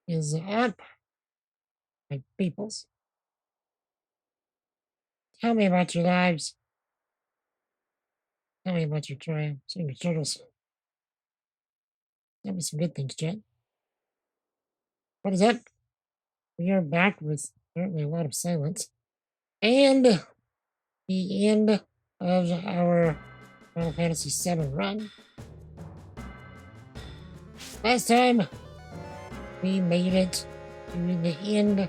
is up, my peoples. Tell me about your lives. Tell me about your triumphs and your struggles. Tell me some good things, Jen. What is up? We are back with apparently a lot of silence. And the end of our Final Fantasy VII run. Last time, we made it to the end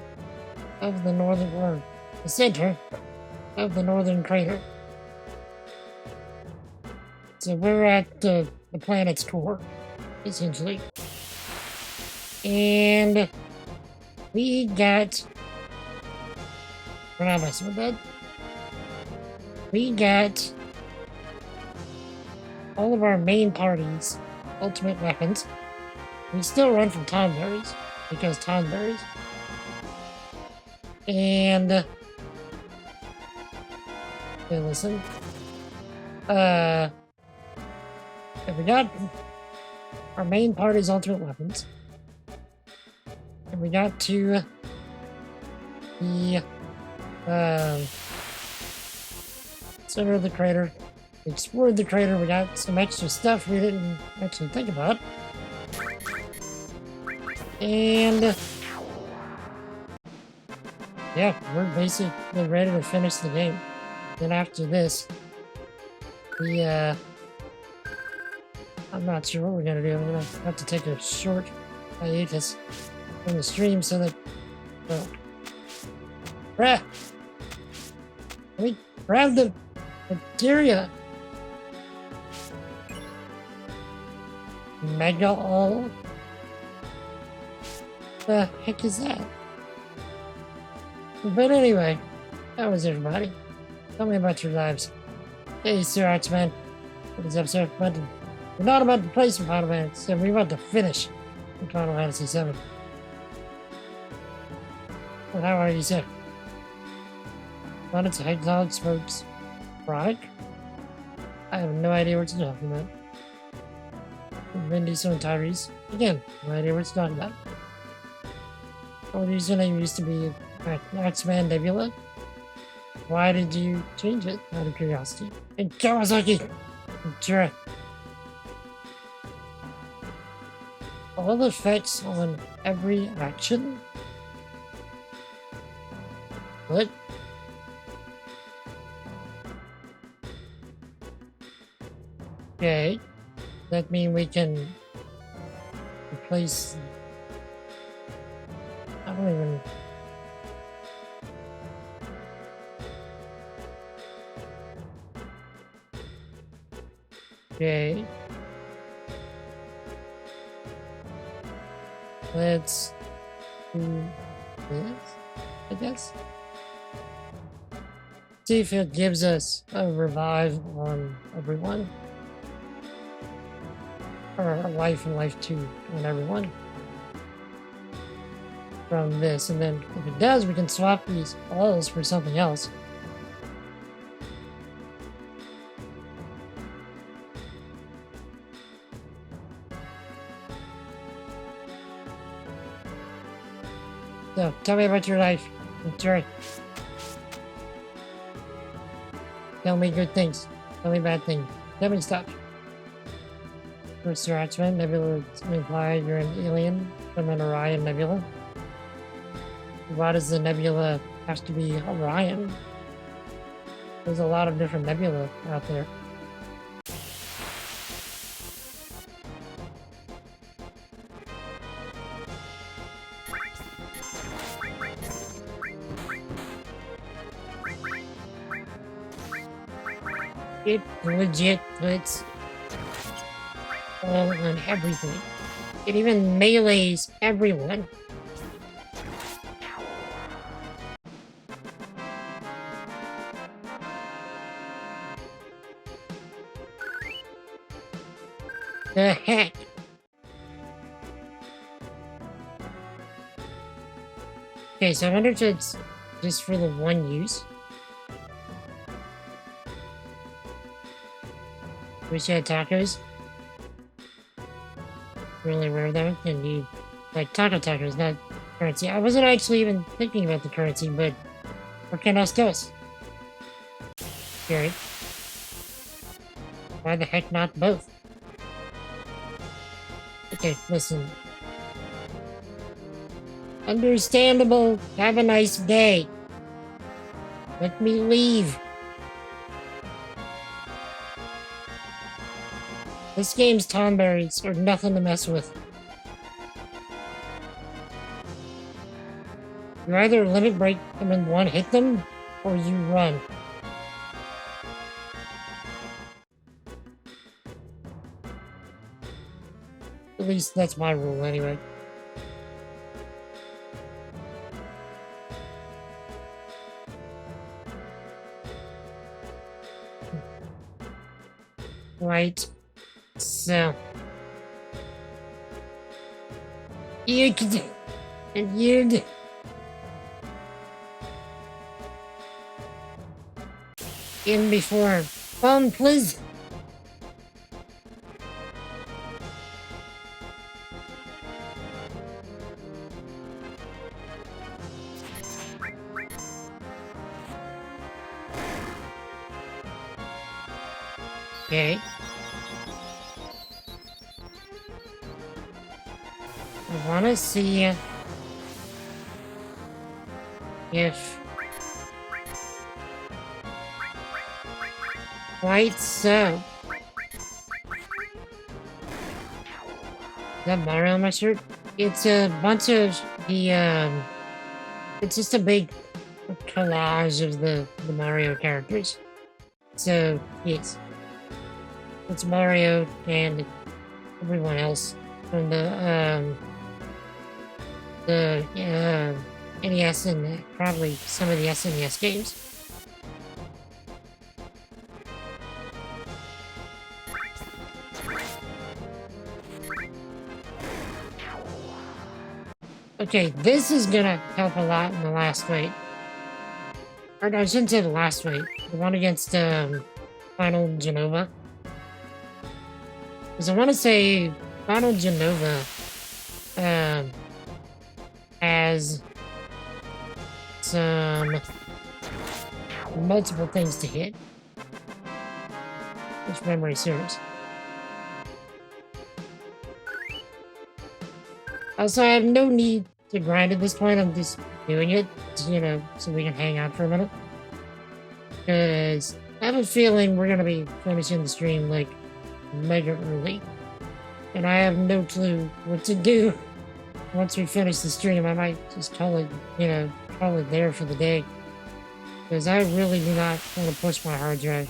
of the northern, or the center of the northern crater. So we're at the planet's core, essentially. And we got... We're not messing with that. We got all of our main parties' ultimate weapons. We still run from time berries, because time berries. And... okay, listen. We got our main party's ultimate weapons. And we got to the center of the crater. We explored the crater. We got some extra stuff we didn't actually think about. And yeah, we're basically ready to finish the game. Then after this, we I'm not sure what we're gonna do. I'm gonna have to take a short hiatus from the stream so that, well, bruh, let me grab the materia. Mega all? The heck is that? But anyway, that was everybody. Tell me about your lives. Hey, Sir Archman. What is up, sir? We're not about to play some Final Fantasy VII. We're about to finish Final Fantasy VII. Well, how are you, sir? Planet's Hexalog Smokes Product? I have no idea what you're talking about. Vin Diesel and Tyrese? Again, no idea what you're talking about. Oh, the username used to be Axeman Nebula? Why did you change it, out of curiosity? And Kawasaki! Sure. All effects on every action? What? Okay. That mean we can replace... I don't even... Okay. Let's do this, I guess. See if it gives us a revive on everyone. Or a life and life 2 on everyone. From this, and then if it does, we can swap these balls for something else. So, tell me about your life. Enjoy. Tell me good things. Tell me bad things. Tell me stuff. First, your Archman, Nebula imply you're an alien from an Orion Nebula. Why does the nebula have to be Orion? There's a lot of different nebula out there. It legit puts all on everything. It even melees everyone. The heck? Okay, so I wonder if it's just for the one use. Wish you had tacos. Really rare though, and you Like, Taco Taco is not currency. I wasn't actually even thinking about the currency, but what can else goes? Scary. Why the heck not both? Okay, listen. Understandable. Have a nice day. Let me leave. This game's Tomberries are nothing to mess with. You either limit break them in one hit them, or you run. At least that's my rule anyway. Right. So. You could. And you'd. In before. Phone, please. Okay. I wanna see if quite so. Is that Mario on my shirt? It's a bunch of the it's just a big collage of the Mario characters. So yes. It's Mario and everyone else from the NES and probably some of the SNES games. Okay, this is gonna help a lot in the last fight. Or I shouldn't say the last fight. The one against Final Genova. Because I want to say Final Genova has some multiple things to hit. Which memory serves. Also, I have no need to grind at this point. I'm just doing it, you know, so we can hang out for a minute. Because I have a feeling we're going to be finishing the stream, like, mega early. And I have no clue what to do once we finish the stream. I might just call it, you know, call it there for the day. Because I really do not want to push my hard drive.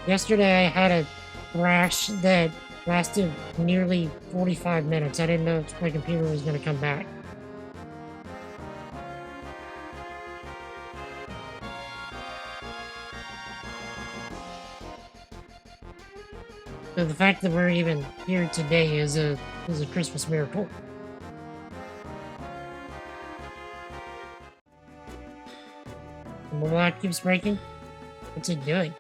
Yesterday I had a crash that lasted nearly 45 minutes. I didn't know if my computer was going to come back. So the fact that we're even here today is a Christmas miracle. The mobile keeps breaking. What's it doing?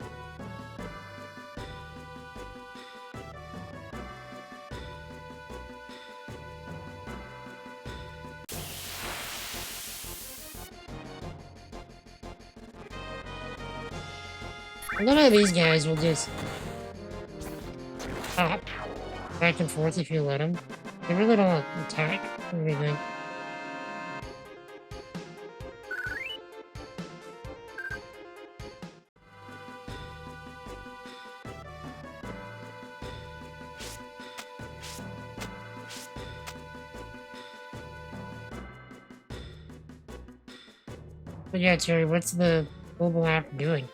None of these guys will just hop back and forth if you let them. They really don't attack or anything. But yeah, Cherry, what's the mobile app doing?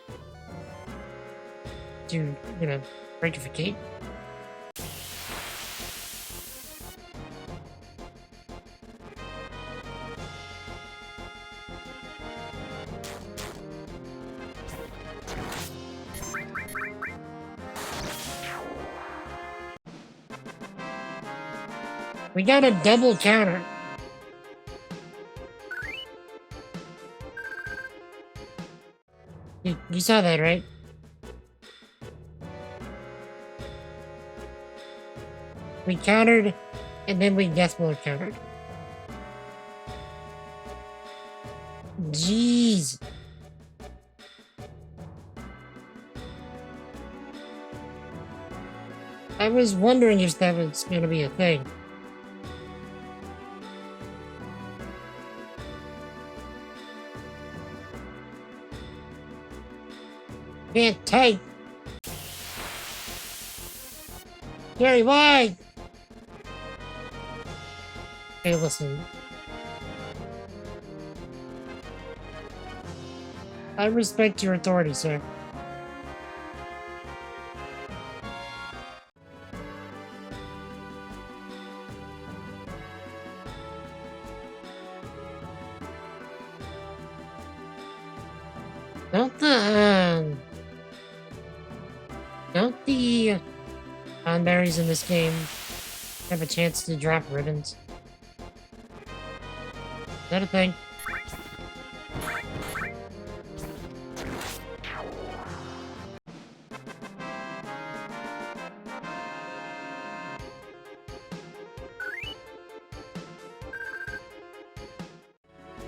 To, you know, rectificate? We got a double counter. You saw that, right? We countered And then we death blow countered. Jeez. I was wondering if that was going to be a thing. Can't type. Gary, why? Hey, listen. I respect your authority, sir. Don't the non-berries in this game have a chance to drop ribbons? Is that a thing?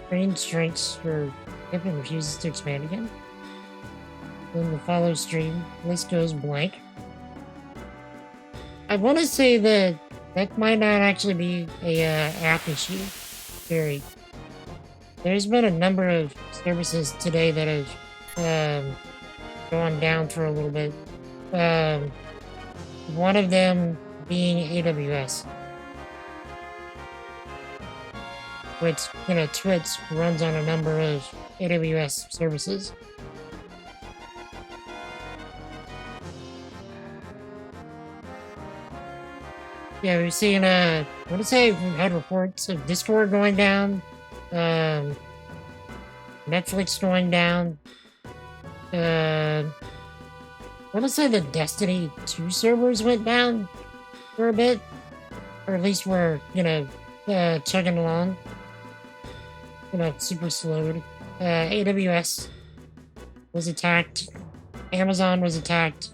Train strikes for Pippin refuses to expand again. Then the follow stream list goes blank. I want to say that that might not actually be a app issue. Very. There's been a number of services today that have gone down for a little bit. One of them being AWS. Which, you know, Twitch runs on a number of AWS services. Yeah, we've seen, I want to say we've had reports of Discord going down, Netflix going down, I want to say the Destiny 2 servers went down for a bit, or at least we're, you know, chugging along. You know, super slowed. AWS was attacked. Amazon was attacked.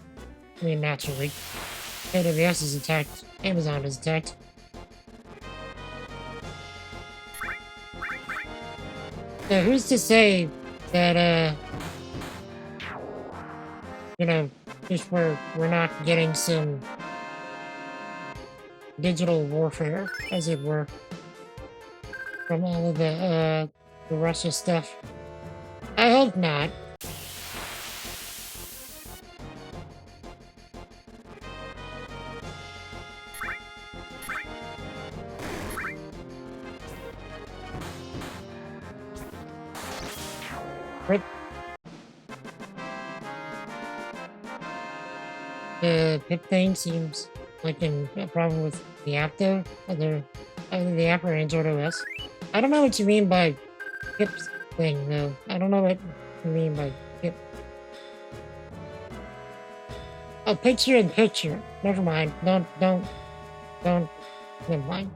I mean, naturally. AWS is attacked. Amazon is attacked. So who's to say that, you know, if we're not getting some digital warfare, as it were, from all of the Russia stuff. I hope not. Rip. The pip thing seems like a problem with the app though, either the app or Android OS. I don't know what you mean by pip thing, though. I don't know what you mean by pip. Oh, picture in picture. Never mind. Don't. Never mind.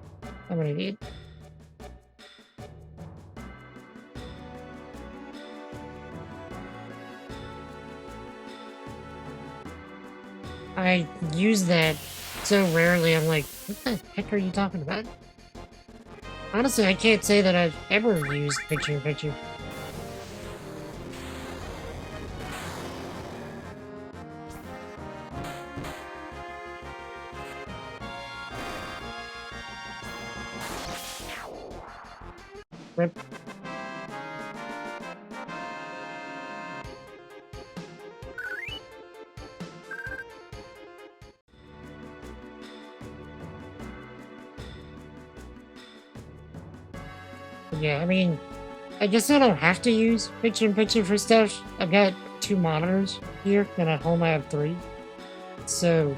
I'm an idiot. I use that so rarely, I'm like, what the heck are you talking about? Honestly, I can't say that I've ever used picture-in-picture. Rip. Yeah, I mean, I guess I don't have to use picture-in-picture for stuff. I've got 2 monitors here, and at home I have 3. So,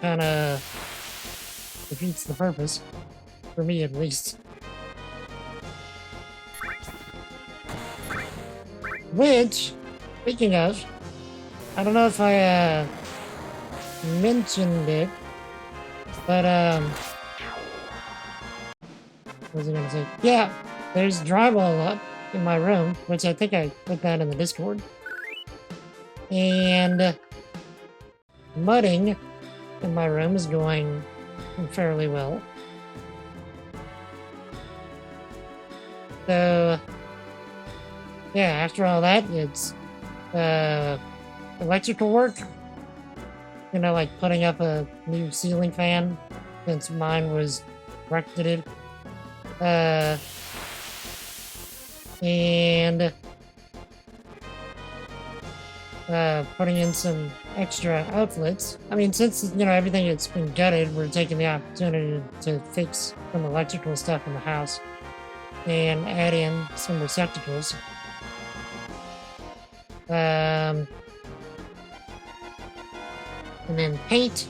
kinda defeats the purpose. For me, at least. Which, speaking of, I don't know if I, mentioned it, but, what was I gonna say? Yeah, there's drywall up in my room, which I think I put that in the Discord. And mudding in my room is going fairly well. So, yeah, after all that, it's electrical work. You know, like putting up a new ceiling fan since mine was rusted. And putting in some extra outlets. I mean, since, you know, everything has been gutted, we're taking the opportunity to fix some electrical stuff in the house and add in some receptacles. And then paint.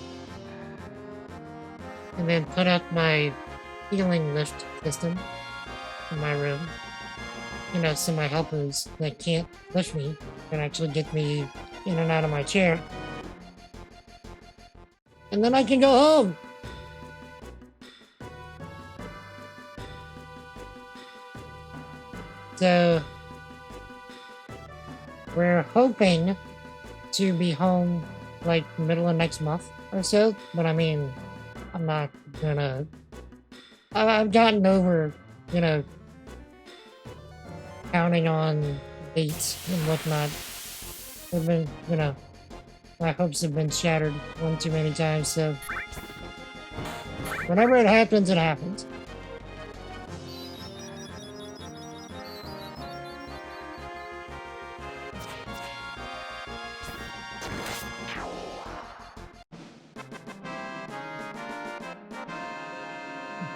And then put up my ceiling lift system in my room. You know, so my helpers that can't lift me can actually get me in and out of my chair. And then I can go home! So, we're hoping to be home like middle of next month or so, but I mean, I'm not gonna... I've gotten over, you know, counting on dates and whatnot. I've been, you know, my hopes have been shattered one too many times, so whenever it happens, it happens.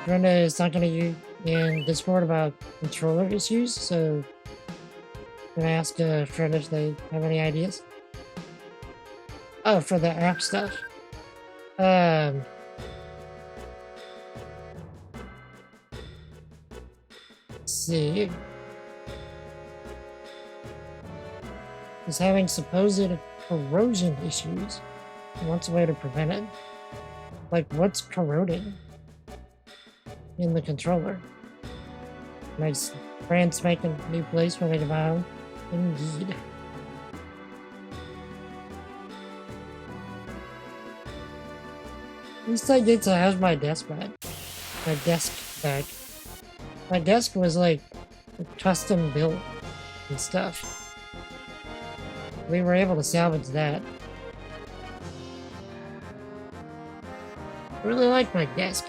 Brenda is talking to you in Discord about controller issues, so I'm gonna ask a friend if they have any ideas. Oh, for the app stuff. Let's see. Is having supposed corrosion issues. What's a way to prevent it? Like, what's corroding in the controller? Nice brand spanking new place for me to buy. Indeed. At least I get to have my desk back. My desk back. My desk was like custom built and stuff. We were able to salvage that. I really like my desk.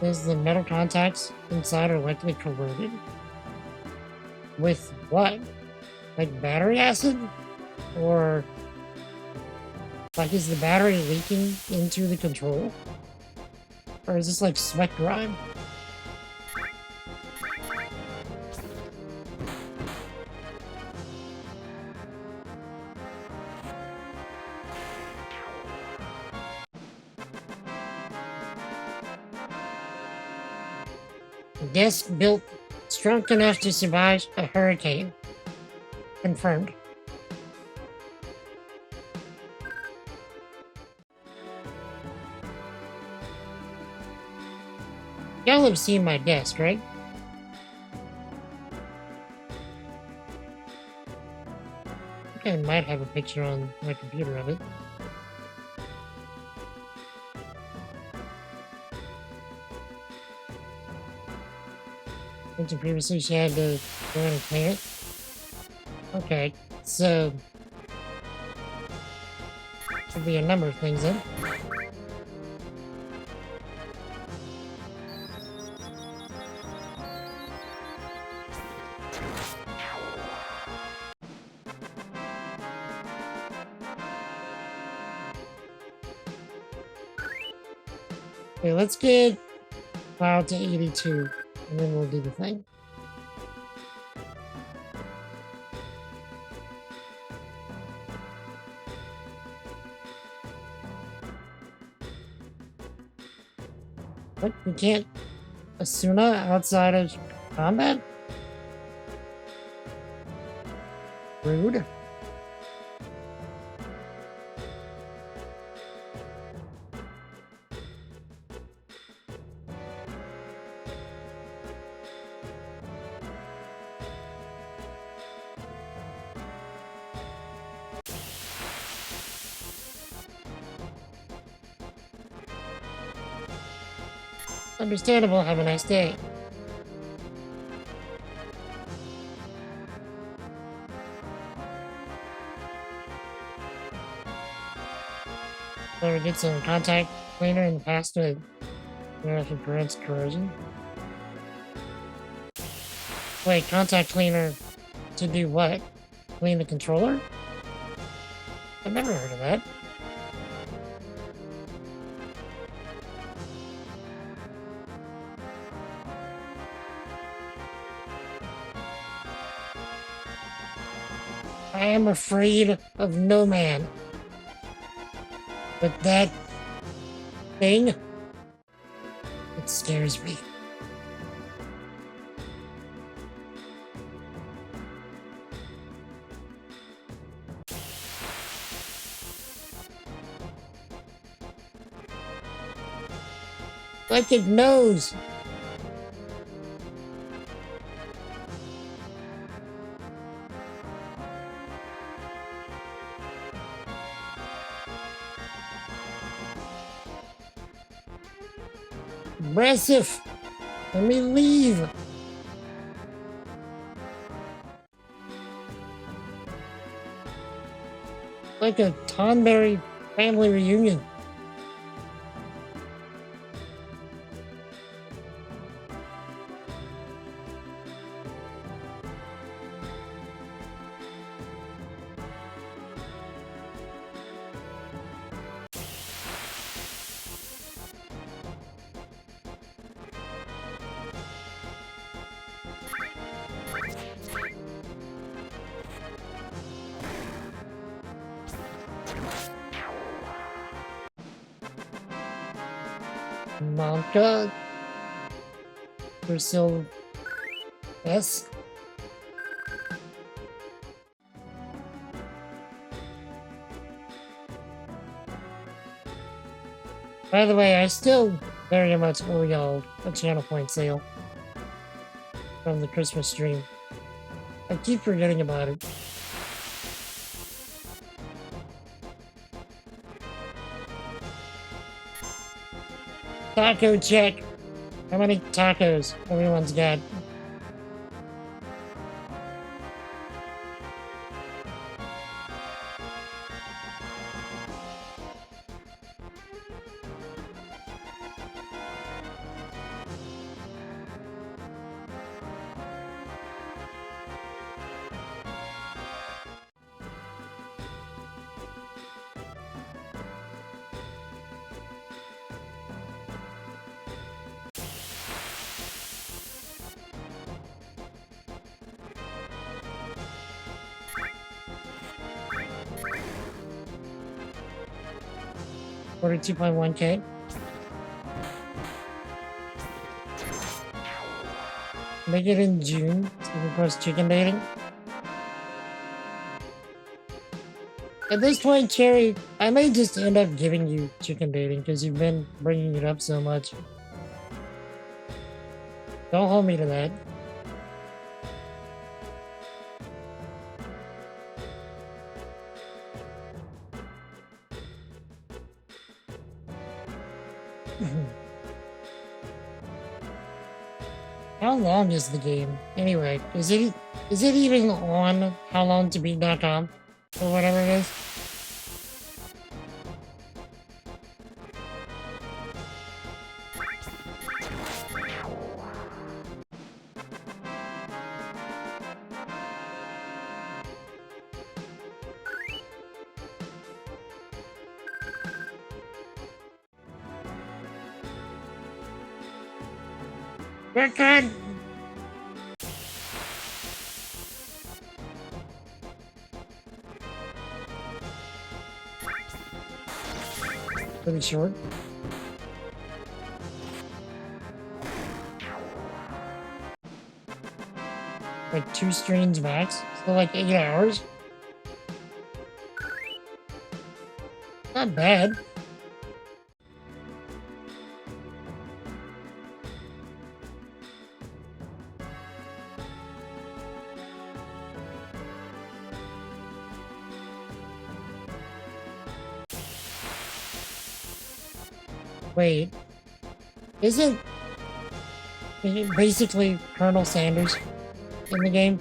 Is the metal contacts inside are likely corroded? With what? Like battery acid? Or like is the battery leaking into the control? Or is this like sweat grime? Desk built strong enough to survive a hurricane. Confirmed. Y'all have seen my desk, right? I think I might have a picture on my computer of it. Mentioned previously she had to go in and clean it. Okay, so could be a number of things then. Okay, let's get cloud to 82. And then we'll do the thing. What? You can't Asuna outside of combat? Rude. Understandable. Have a nice day. So we get some contact cleaner in the past to, if it prevents corrosion. Wait, contact cleaner to do what? Clean the controller? I've never heard of that. I am afraid of no man. But that thing, it scares me. Like it knows. Aggressive. Let me leave. Like a Tonberry family reunion. Monka. Brazil. Yes. By the way, I still very much owe y'all a channel point sale from the Christmas stream. I keep forgetting about it. Taco check. How many tacos everyone's got? Order 2.1K. Make it in June, so we can post chicken dating. At this point, Cherry, I may just end up giving you chicken dating because you've been bringing it up so much. Don't hold me to that. How long is the game? Anyway, is it even on howlongtobeat.com or whatever it is? We're good. Pretty short. Like 2 streams max, so like 8 hours. Not bad. Wait, isn't Basically, Colonel Sanders in the game.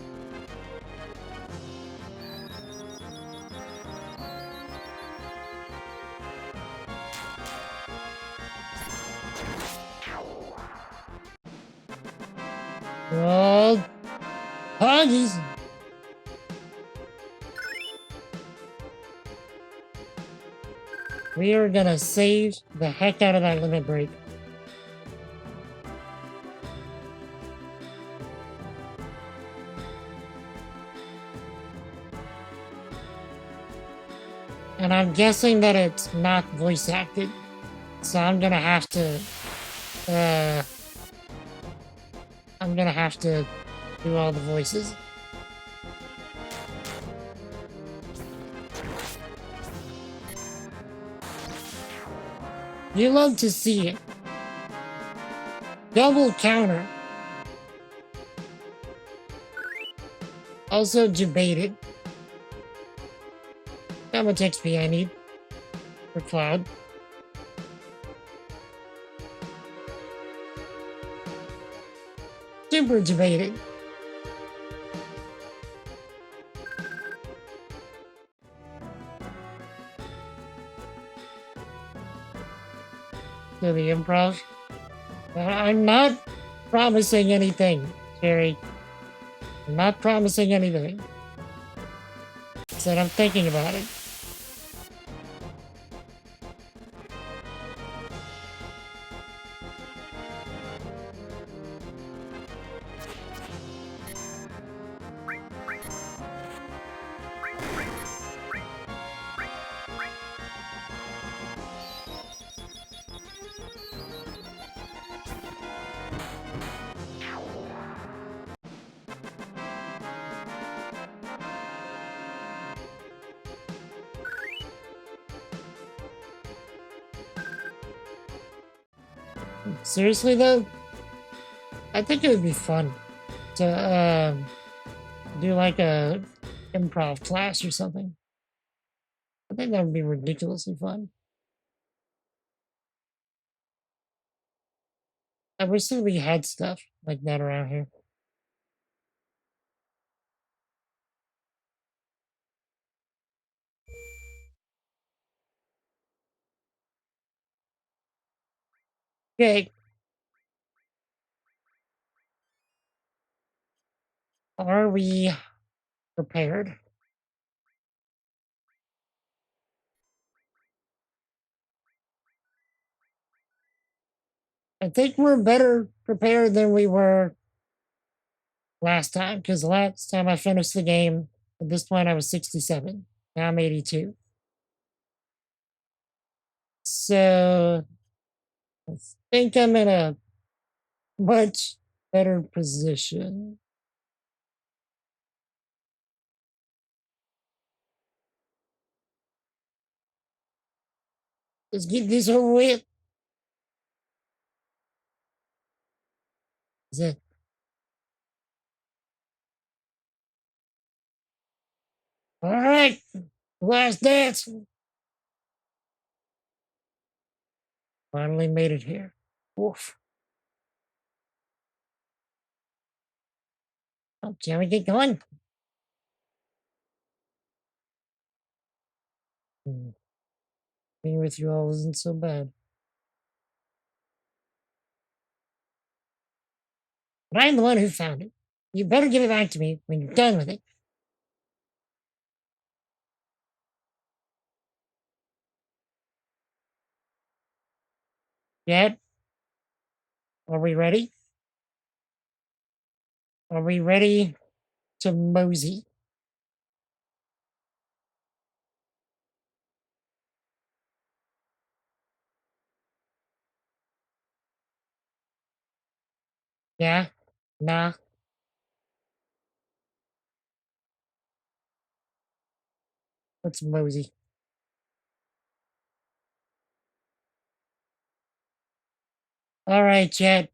Oh, Huggies! We are gonna save the heck out of that limit break. And I'm guessing that it's not voice acted. So I'm gonna have to do all the voices. You love to see it. Double counter. Also debated. How much XP I need for Cloud. Super debated. To the improv. I'm not promising anything, Jerry. I'm not promising anything. I said I'm thinking about it. Seriously though, I think it would be fun to do like a improv class or something. I think that would be ridiculously fun. I wish that we had stuff like that around here. Okay, are we prepared? I think we're better prepared than we were last time, because last time I finished the game, at this point I was 67. Now I'm 82. So I think I'm in a much better position. Let's get this over with. Is it? All right, last dance. Finally made it here. Oof. Oh, shall we get going? Being with you all isn't so bad. But I'm the one who found it. You better give it back to me when you're done with it. Dad, are we ready? Are we ready to mosey? Yeah? Nah? Let's mosey. All right, Chad.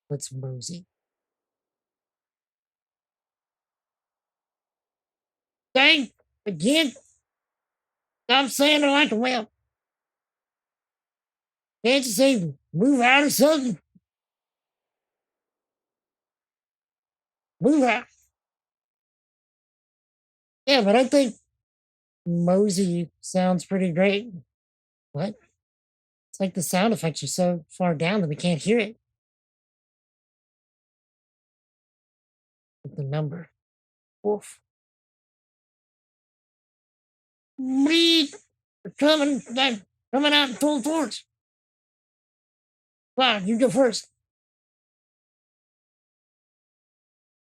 Let's mosey. Dang! Again? Stop saying it like a whale. Can't you say move out or something? Move out. Yeah, but I think Mosey sounds pretty great. What? It's like the sound effects are so far down that we can't hear it. With the number. Wolf. Bleed! They're coming! They're coming out in full force! Wow, you go first.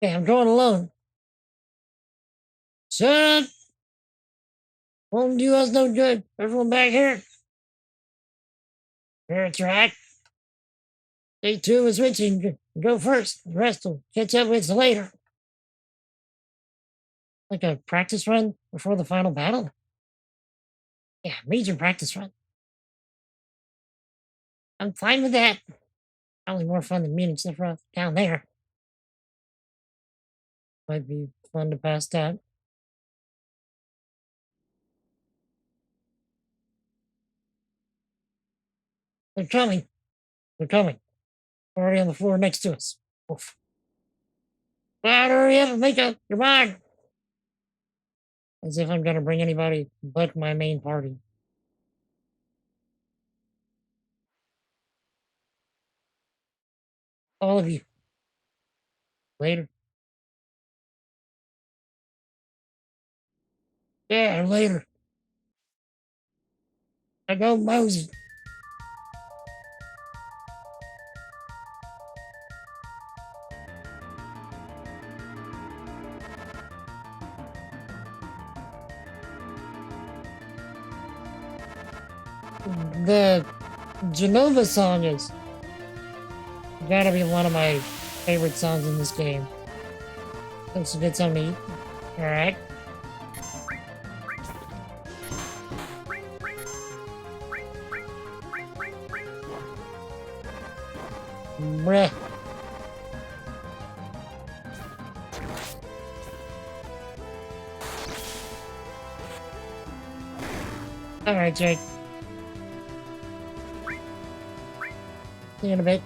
Okay, I'm going alone. Shut up! Won't do us no good. Everyone back here. That's right. Day 2 is switching. Go first. The rest will catch up with us later. Like a practice run before the final battle? Yeah, major practice run. I'm fine with that. Probably more fun than meeting stuff down there. Might be fun to pass out. They're coming. They're coming. Already on the floor next to us. Oof. God, hurry up and make up your mind. As if I'm gonna bring anybody but my main party. All of you. Later. Yeah, later. I go Mosey. The Genova song is gotta be one of my favorite songs in this game. Let's get something to eat. Alright. Bruh. Alright, Jake. See you in a bit.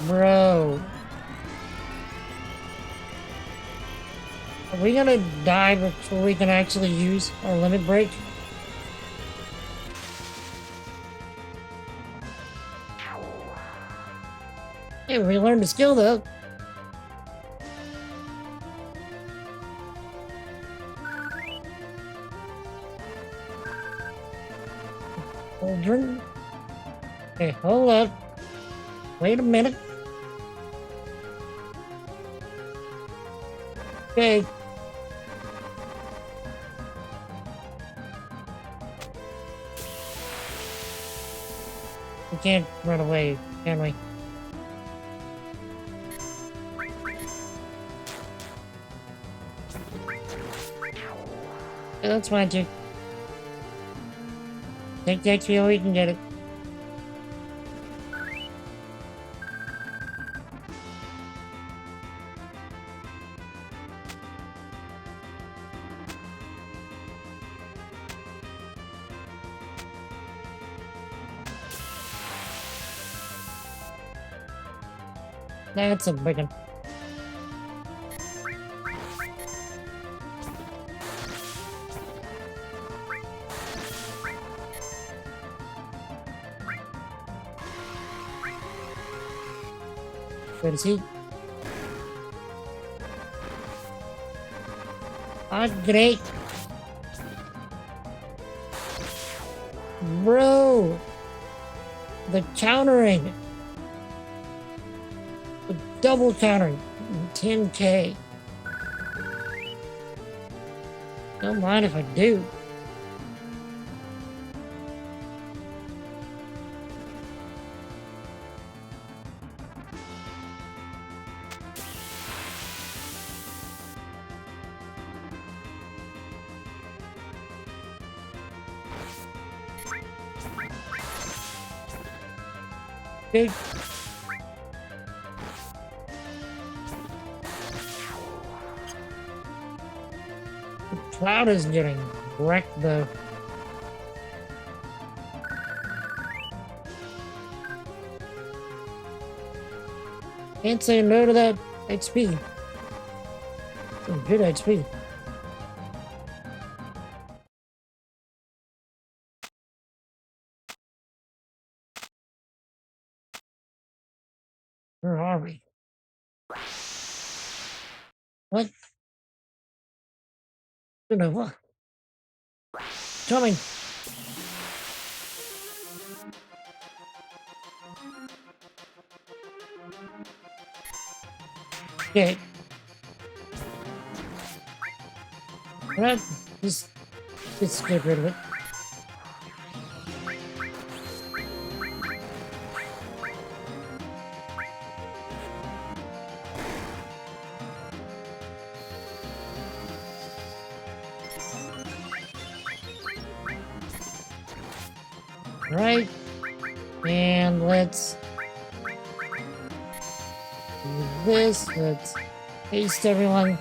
Bro. Are we gonna die before we can actually use our limit break? Hey, we learned a skill though. Children. Okay, hold up. Wait a minute. Okay. We can't run away, can we? Yeah, that's fine, Jake. Take the XP, we can get it. That's a big one. Where is he? Ah, great. Bro! The countering! The double countering! 10k. Don't mind if I do. Okay. The Cloud is getting wrecked though. Can't say no to that XP. Some good XP. Where are we? What? What? Coming. Okay. What? Just get rid of it. Right. And let's do this. Let's paste everyone.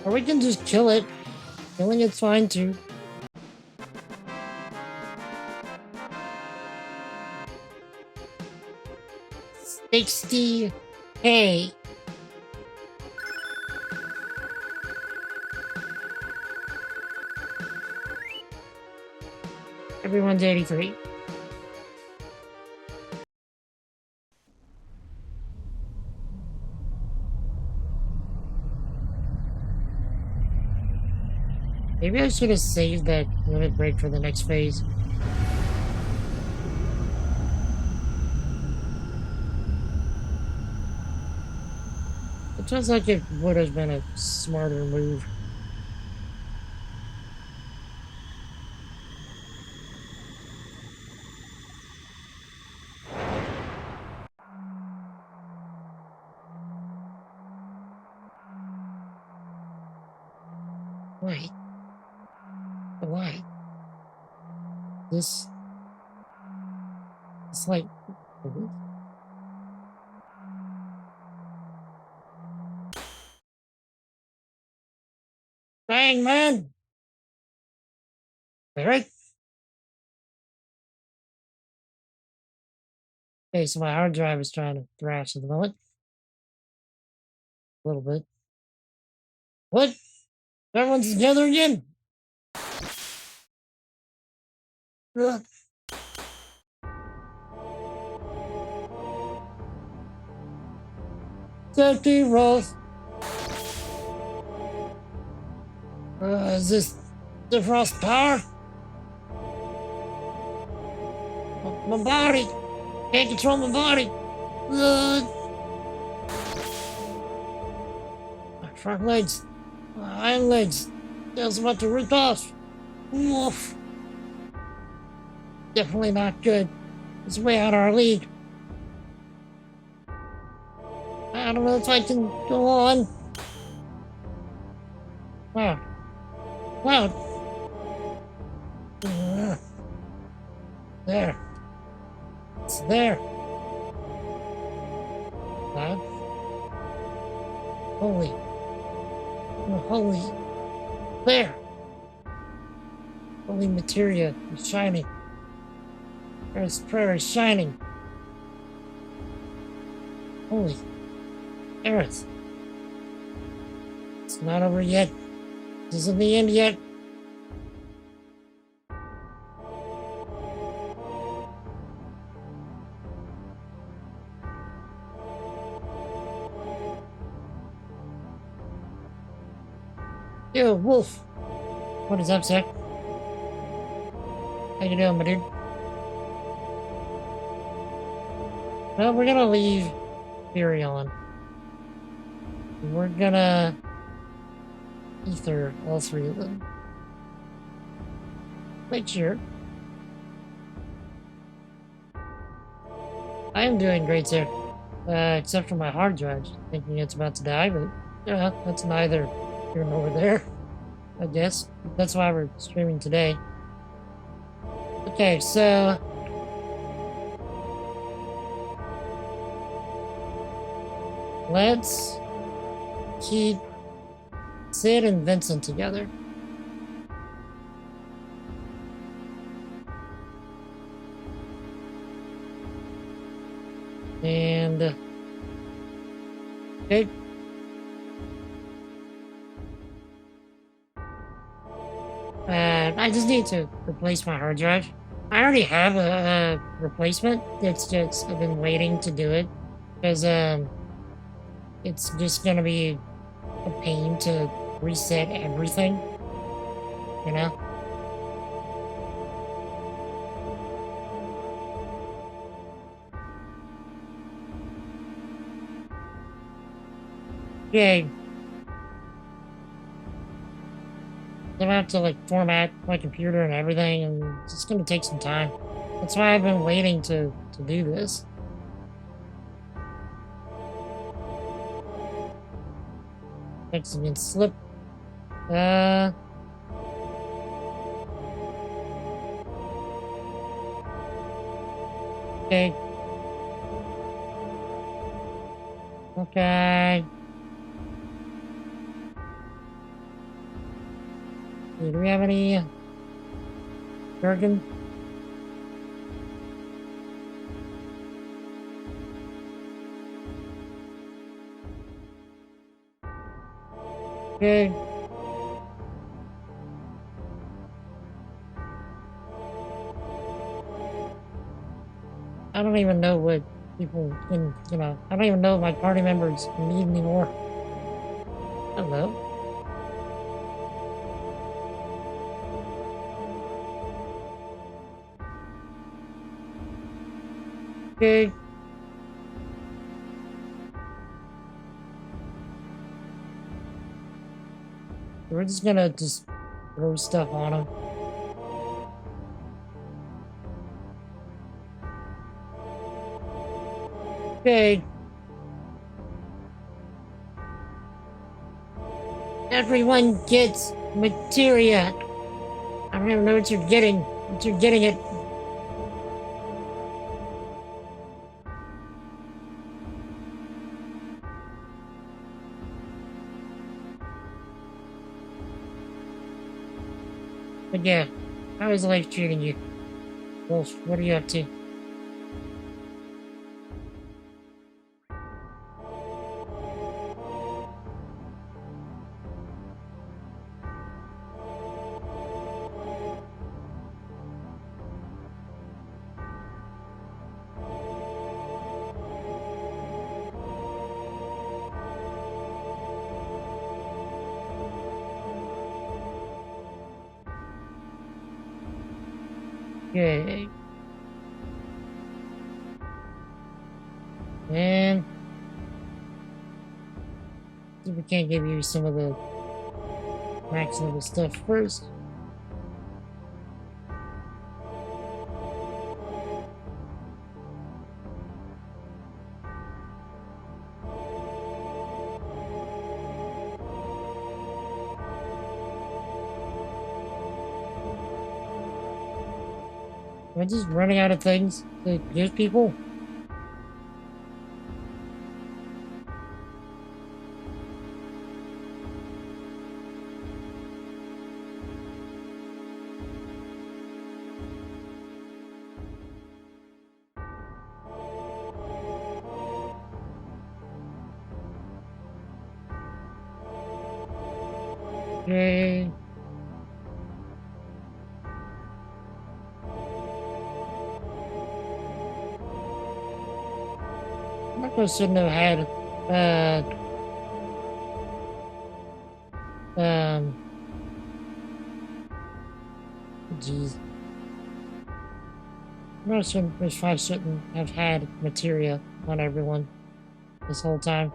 Or we can just kill it. Killing it's fine too. $60K. Everyone's 83. Maybe I should have saved that limit break for the next phase. It sounds like it would have been a smarter move. Wait. Why? This... It's like... Dang, man! Alright. Okay, so my hard drive is trying to thrash at the moment. A little bit. What? Everyone's together again? Ugh. Safety rolls. Is this the frost power? My body! Can't control my body! My front legs, my hind legs, tail's about to rip off. Woof! Definitely not good. It's way out of our league. I don't know if I can go on. Wow. Wow. There. It's there. Huh? Holy. Oh, holy. There. Holy materia is shining. Earth's prayer is shining. Holy. Earth. It's not over yet. This isn't the end yet. Yo, Wolf. What is up, sir? How you doing, my dude? Well, we're gonna leave Fury on. We're gonna ether all three of them. Make sure. I am doing great, sir. Except for my hard drive, thinking it's about to die, but yeah, that's neither here nor there, I guess. That's why we're streaming today. Okay, so let's keep Sid and Vincent together. And okay. I just need to replace my hard drive. I already have a replacement. It's just I've been waiting to do it because it's just gonna be a pain to reset everything. You know. Okay. I'm gonna have to like format my computer and everything, and it's just gonna take some time. That's why I've been waiting to do this. Mexican slip. Uh. Okay. Okay. Do we have any jargon? Okay. I don't even know what people can, I don't even know my party members need anymore. Hello. Okay. We're just gonna just throw stuff on them. Okay. Everyone gets materia. I don't even know what you're getting. But you're getting it. But yeah, how is life treating you? Wolf, what are you up to? Okay. And see if we can't give you some of the max level stuff first. Am I just running out of things to give people? Okay. Marco shouldn't have had, um, jeez. I shouldn't have had materia on everyone this whole time.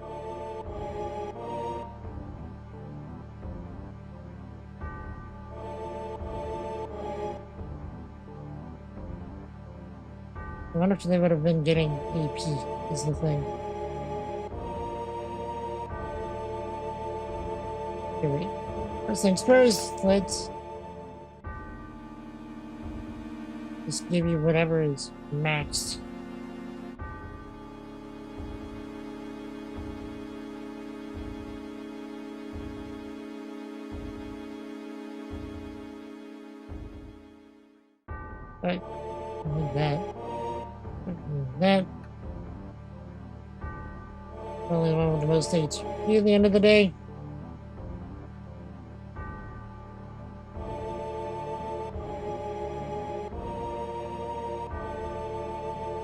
I wonder if they would have been getting AP, is the thing. Okay, wait. 1st things first, let's Just give you whatever is maxed. But I need that. I need that. Only the one with the most HP at the end of the day.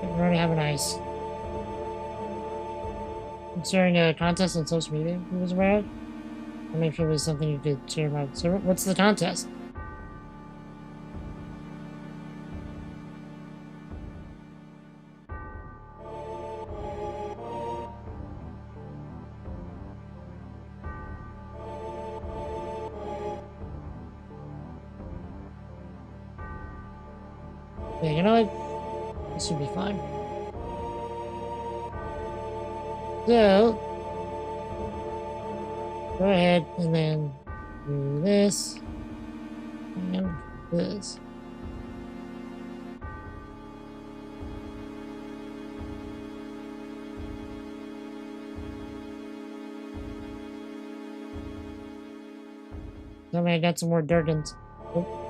We already have an ice. Considering a contest on social media he was aware of. I'm not sure it was something you could share about the server. What's the contest? Yeah, you know what? This should be fine. So, go ahead and then do this and this. Tell me I got some more Durgans. Oh.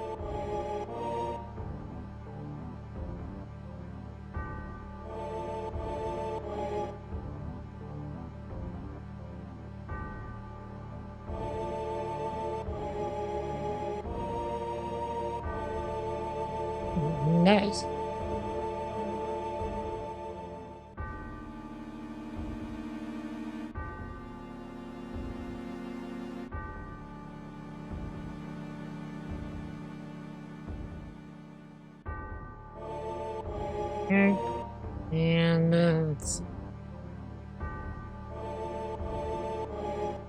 Nice. Okay. And let's see.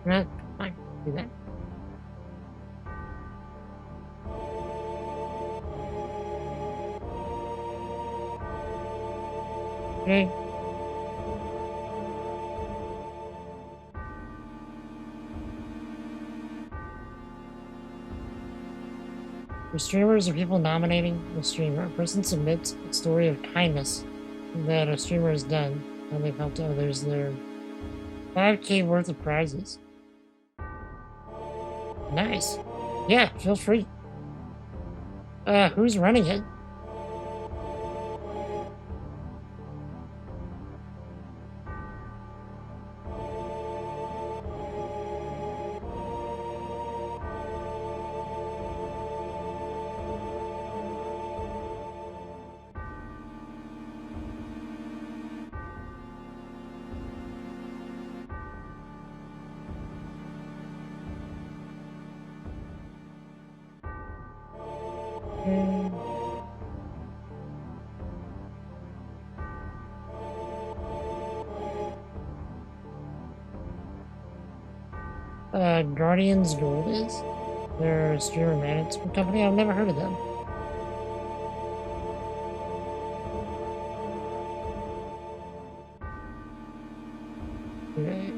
Not fine. Do that. Okay. For streamers or people nominating a streamer, a person submits a story of kindness that a streamer has done, how they've helped others. Their 5K worth of prizes. Nice. Yeah, feel free. Who's running it? Guardians Gold is. They're a streamer management company. I've never heard of them. Okay.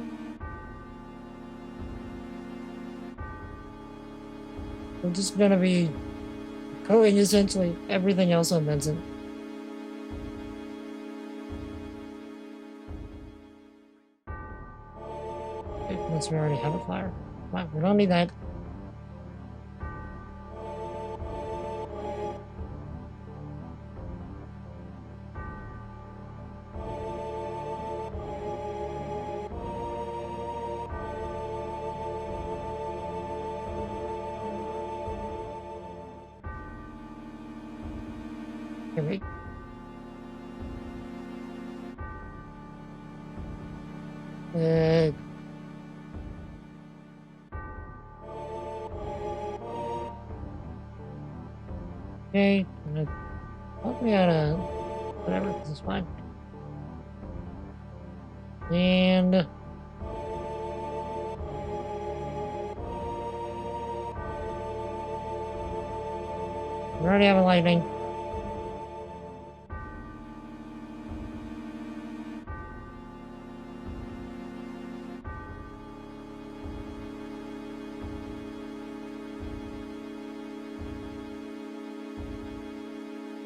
We're just gonna be coding essentially everything else on Vincent. Okay, unless we already have a flyer. Wow, we don't need that. Okay, wait. Okay, help me out of whatever, this is fine. And we already have a lightning.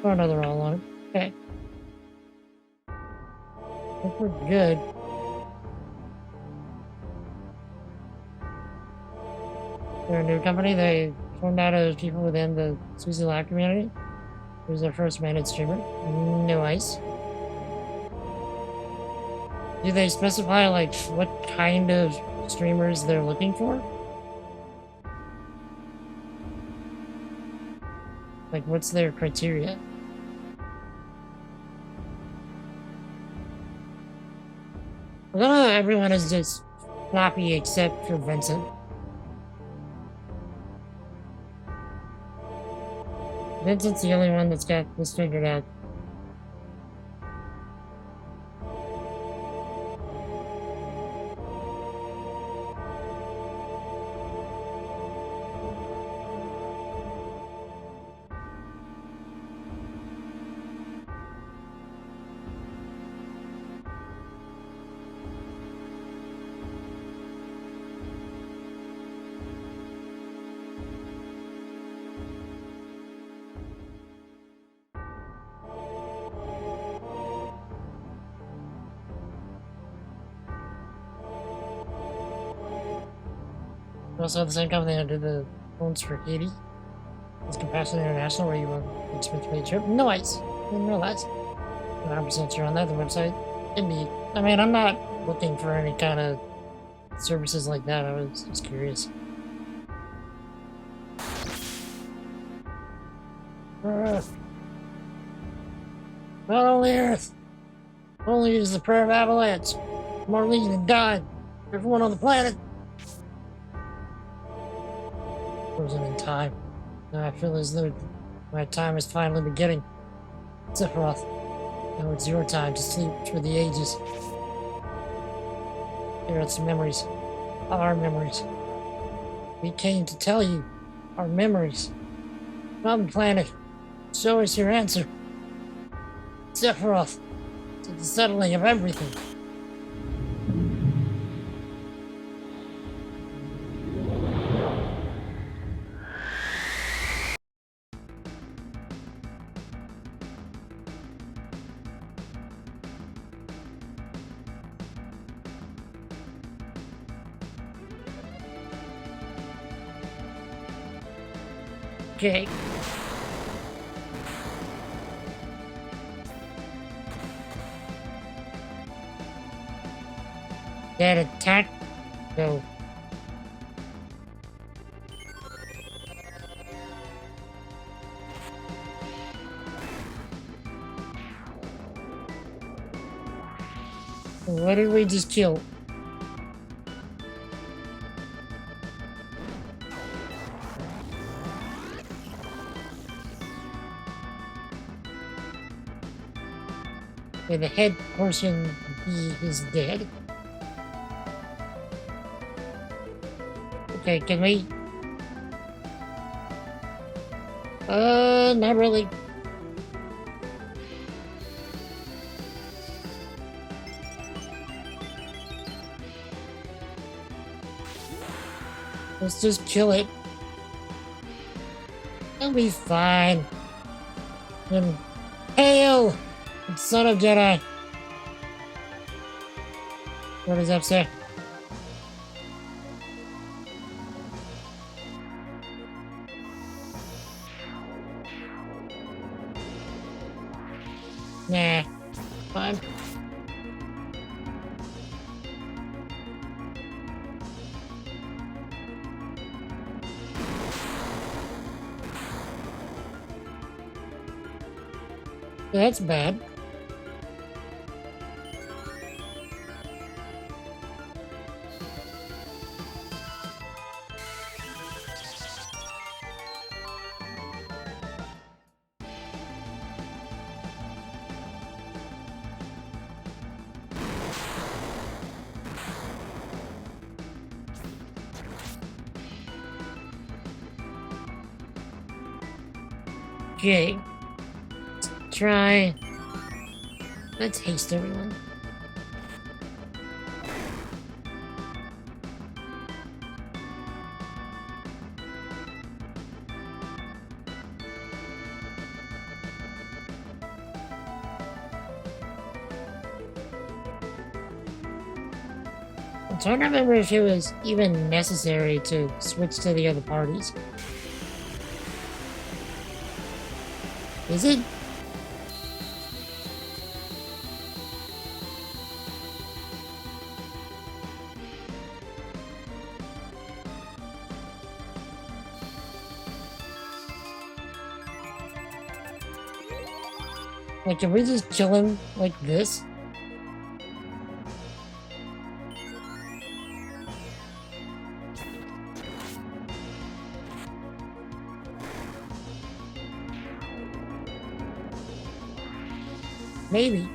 Oh no, they're all on it. Okay. I think we're good. They're a new company. They formed out of people within the Suzy Lab community. It was their first managed streamer. Nice. Do they specify, like, what kind of streamers they're looking for? Like, what's their criteria? Well, everyone is just floppy except for Vincent. Vincent's the only one that's got this figured out. Also, the same company that did the phones for Haiti. It's Compassion International, where you want to make a trip. Nice! Didn't realize. 100% sure on that, the website. Indeed. I mean, I'm not looking for any kind of services like that. I was just curious. Earth. Not only Earth. Only is the prayer of Avalanche. More Legion than God. Everyone on the planet. Frozen in time. Now I feel as though my time is finally beginning. Sephiroth, now it's your time to sleep through the ages. Here are some memories. Our memories. We came to tell you our memories. Mountain Planet, show us your answer. Sephiroth, to the settling of everything. Okay. That attack? No. What did we just kill? Okay, the head portion B is dead. Okay, can we? Not really. Let's just kill it. It'll be fine. And hail, son of Jedi. What does that say? Nah, fine. That's bad. Okay. Let's try. Let's haste everyone. I'm trying to remember if it was even necessary to switch to the other parties. Is it? Like, can we just kill him like this? Maybe.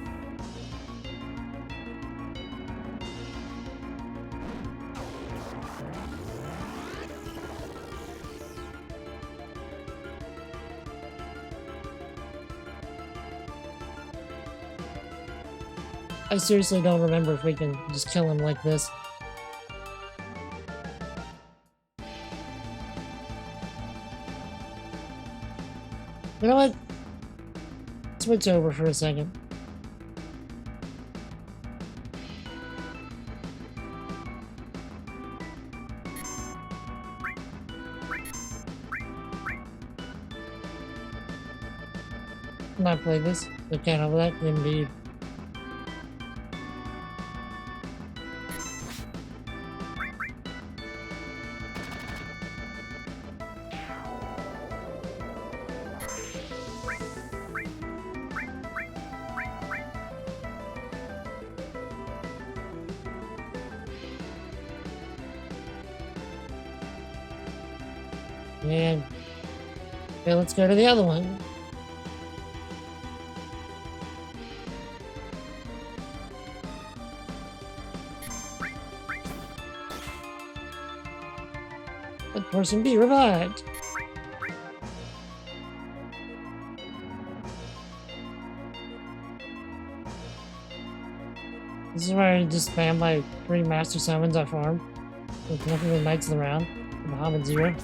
I seriously don't remember if we can just kill him like this. You know what? Switch over for a second. Not play this. I can't have that. Indeed. And okay, let's go to the other one. Let person be revived. This is where I just spam my 3 Master Summons I farmed. With nothing but Knights of the Round. Muhammad Zero.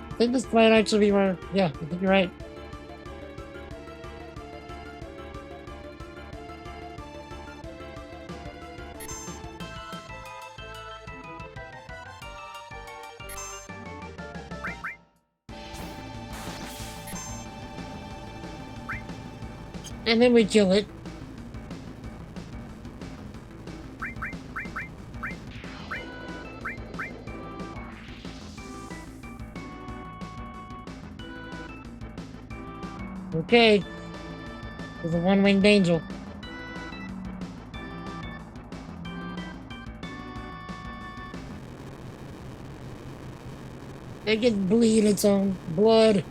I think this might actually be where... Yeah, I think you're right. And then we kill it. Okay. With a one-winged angel. It can bleed its own blood.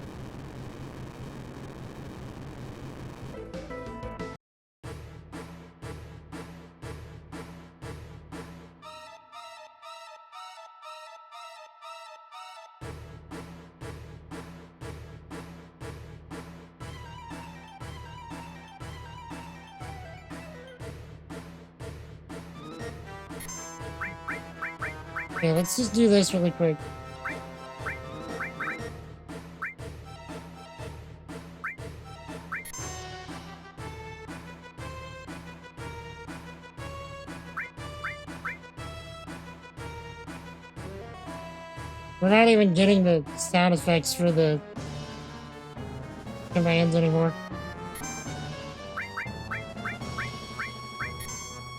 Okay, let's just do this really quick. We're not even getting the sound effects for the commands anymore.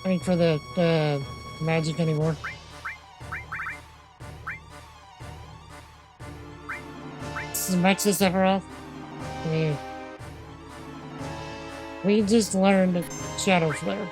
I mean, for the magic anymore. This is Maxis Sephiroth. Yeah. We just learned Shadow Flare.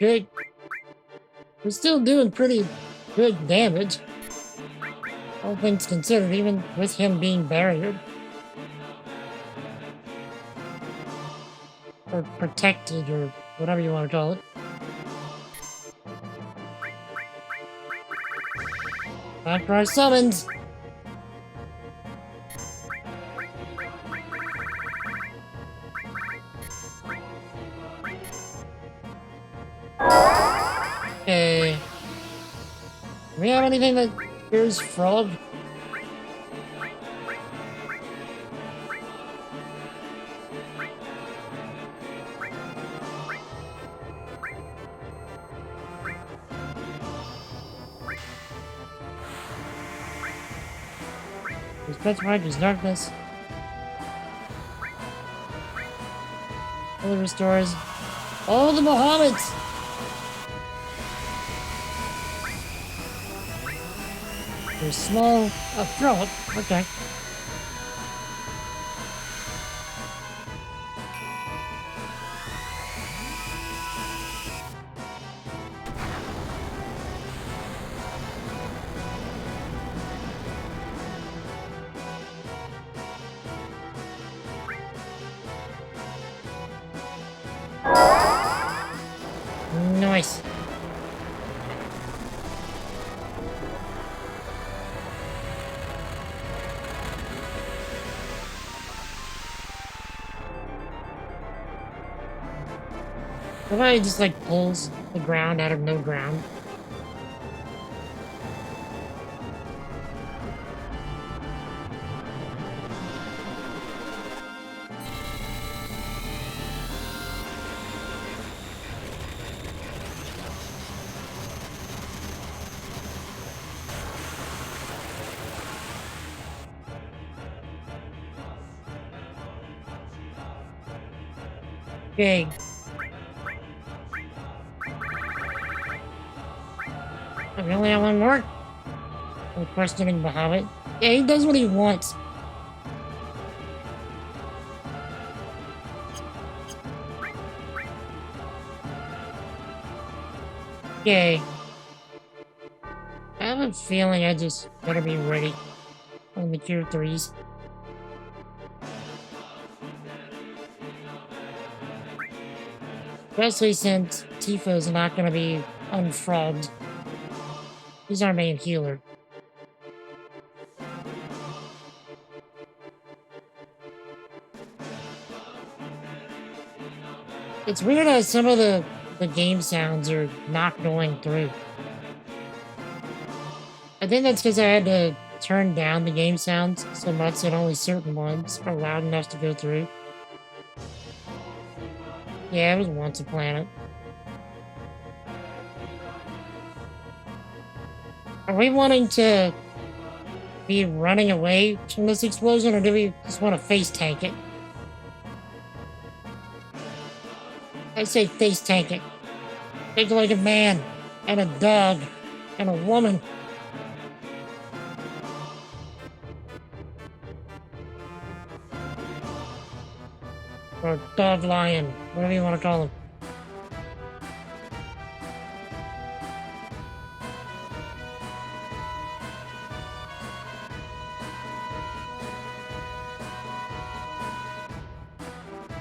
Good. We're still doing pretty good damage. All things considered, even with him being barriered. Or protected, or whatever you want to call it. Time for our summons! Okay. Do we have anything that cures frog? There's petrified, there's darkness. Fully restores all the Mohammeds! There's small throat. Okay. Nice. Somebody just like pulls the ground out of no ground. Okay. I really have one more? I'm questioning Bahamut. Yeah, he does what he wants. Okay. I have a feeling I just better be ready on the Cure 3s. Especially since Tifa's not gonna be unfrogged. He's our main healer. It's weird how some of the game sounds are not going through. I think that's because I had to turn down the game sounds so much that only certain ones are loud enough to go through. Yeah, it was once a planet. Are we wanting to be running away from this explosion, or do we just want to face tank it? I say face tank it. Think like a man, and a dog, and a woman. Or dog lion, whatever you want to call him.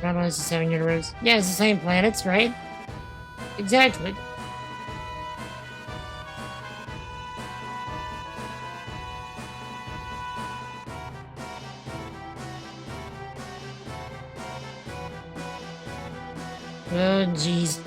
Not only is the 7 universe. Yeah, it's the same planets, right? Exactly. Oh, jeez.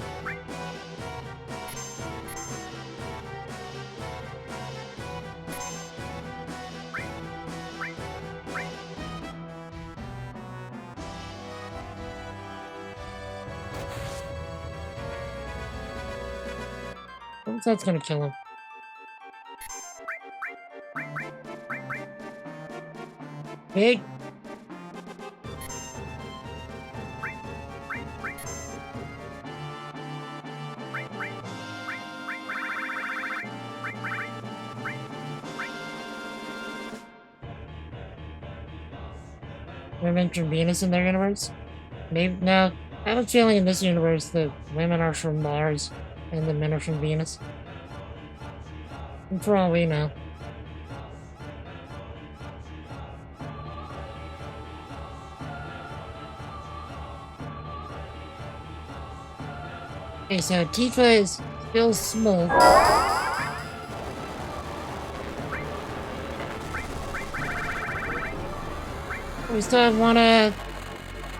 That's gonna kill him. Big. Women from Venus in their universe? Maybe no. I have a feeling in this universe the women are from Mars and the men are from Venus. And for all we know. Okay, so Tifa is still small. we still have one,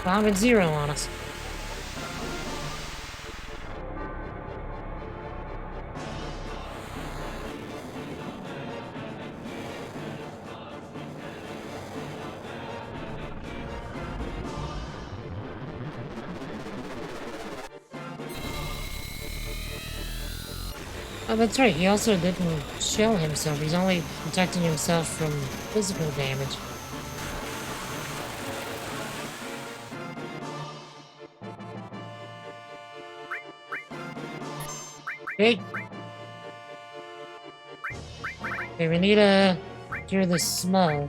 bomb at 0 on us. Oh, that's right. He also didn't show himself. He's only protecting himself from physical damage. Okay. Okay, we need to cure the small.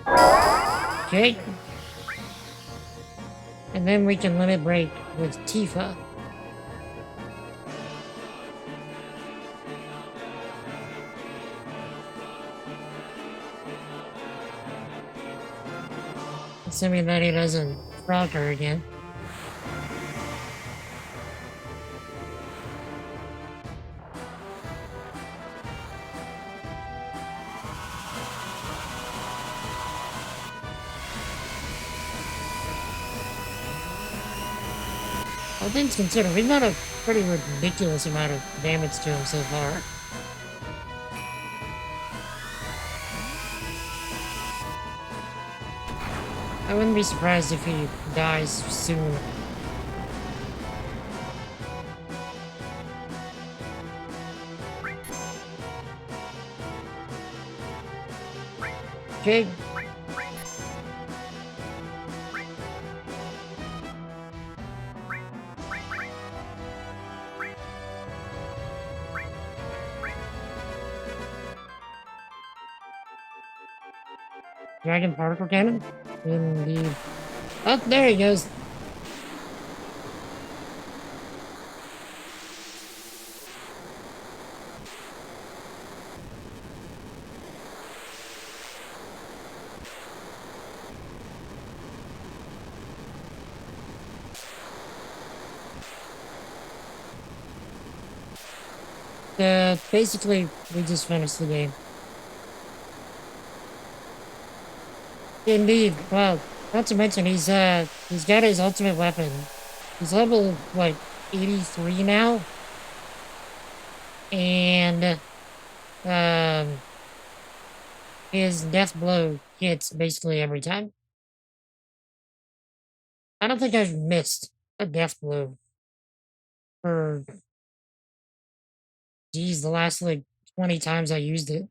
Okay. And then we can limit break with Tifa. Assuming that he doesn't frog her again. All things considered, we've done a pretty ridiculous amount of damage to him so far. I wouldn't be surprised if he dies soon. Okay. Dragon particle cannon? Indeed. Oh, there he goes. Basically, we just finished the game. Indeed. Well, not to mention he's got his ultimate weapon. He's level like 83 now. And his death blow hits basically every time. I don't think I've missed a death blow for geez, the last like 20 times I used it.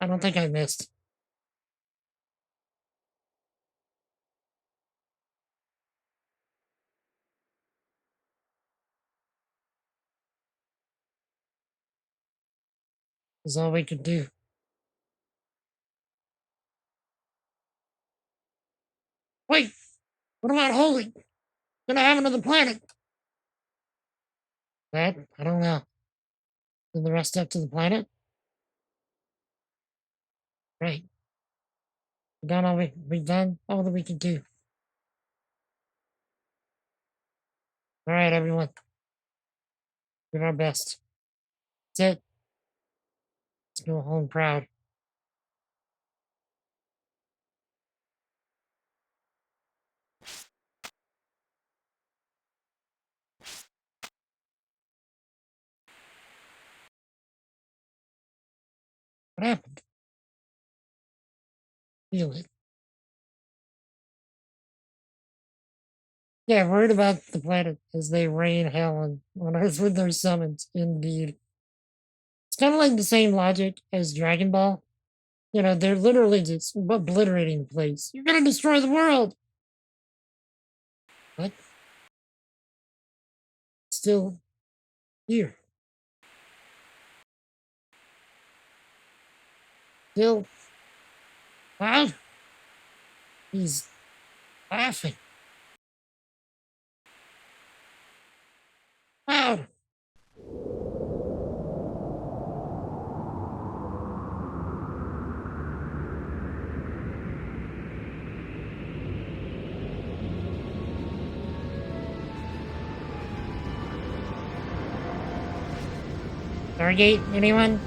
I don't think I missed. Is all we could do. Wait, what about Holy? Gonna have another planet. That I don't know. Did the rest up to the planet? Right. We've done all that we could do. All right, everyone. Did our best. That's it. Let's go home proud. What happened? Feel it. Yeah, worried about the planet as they rain hell on Earth with their summons. Indeed. It's kind of like the same logic as Dragon Ball. You know, they're literally just obliterating the place. You're gonna destroy the world! What? Still here. Still loud. He's laughing. Loud. Stargate, anyone?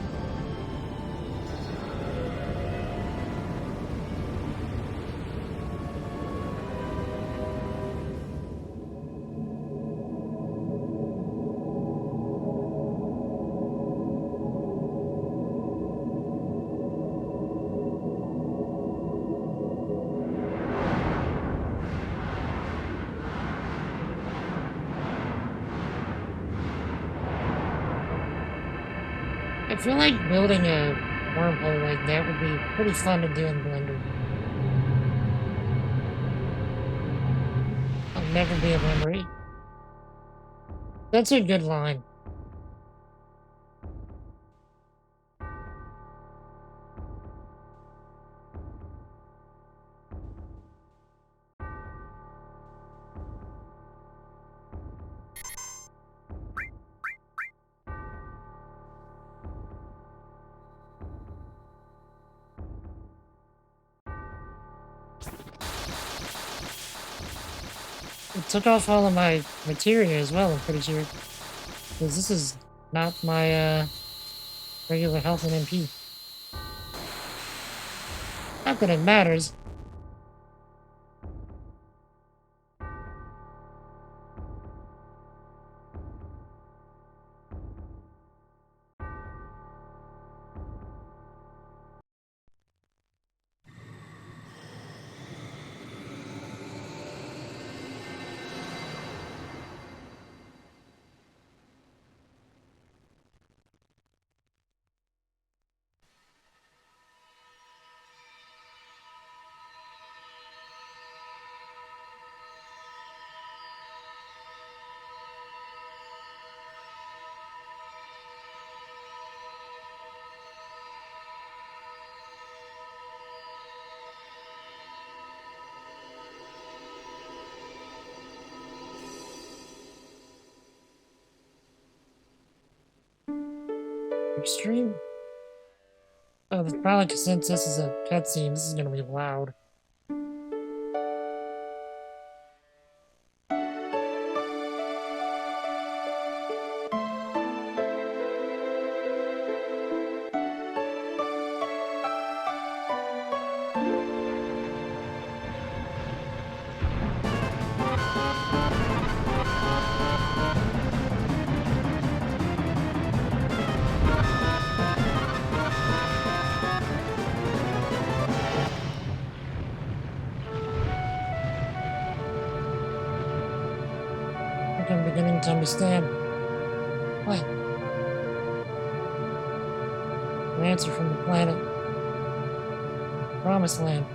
feel like building a wormhole like that would be pretty fun to do in Blender. I'll never be a memory. That's a good line. It took off all of my materia as well, I'm pretty sure. Because this is not my regular health and MP. Not that it matters. Extreme. Oh, that's probably because since this is a cutscene, this is gonna be loud. I think I'm beginning to understand. What? An answer from the planet. Promised Land.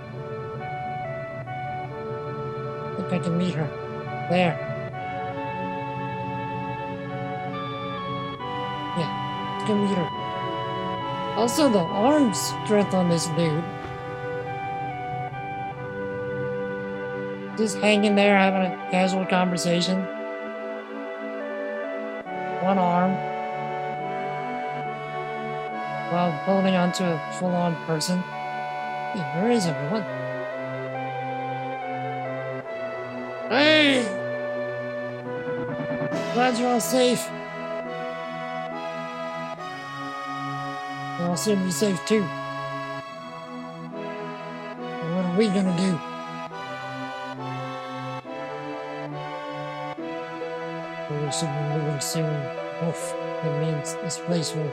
I think I can meet her. There. Yeah, I can meet her. Also, the arm strength on this dude. Just hanging there having a casual conversation. One arm. While holding onto a full-on person. Hey, where is everyone? Hey! Glad you're all safe. They all seem to be safe too. But what are we gonna do? We should be moving soon. Oof, it means this place will.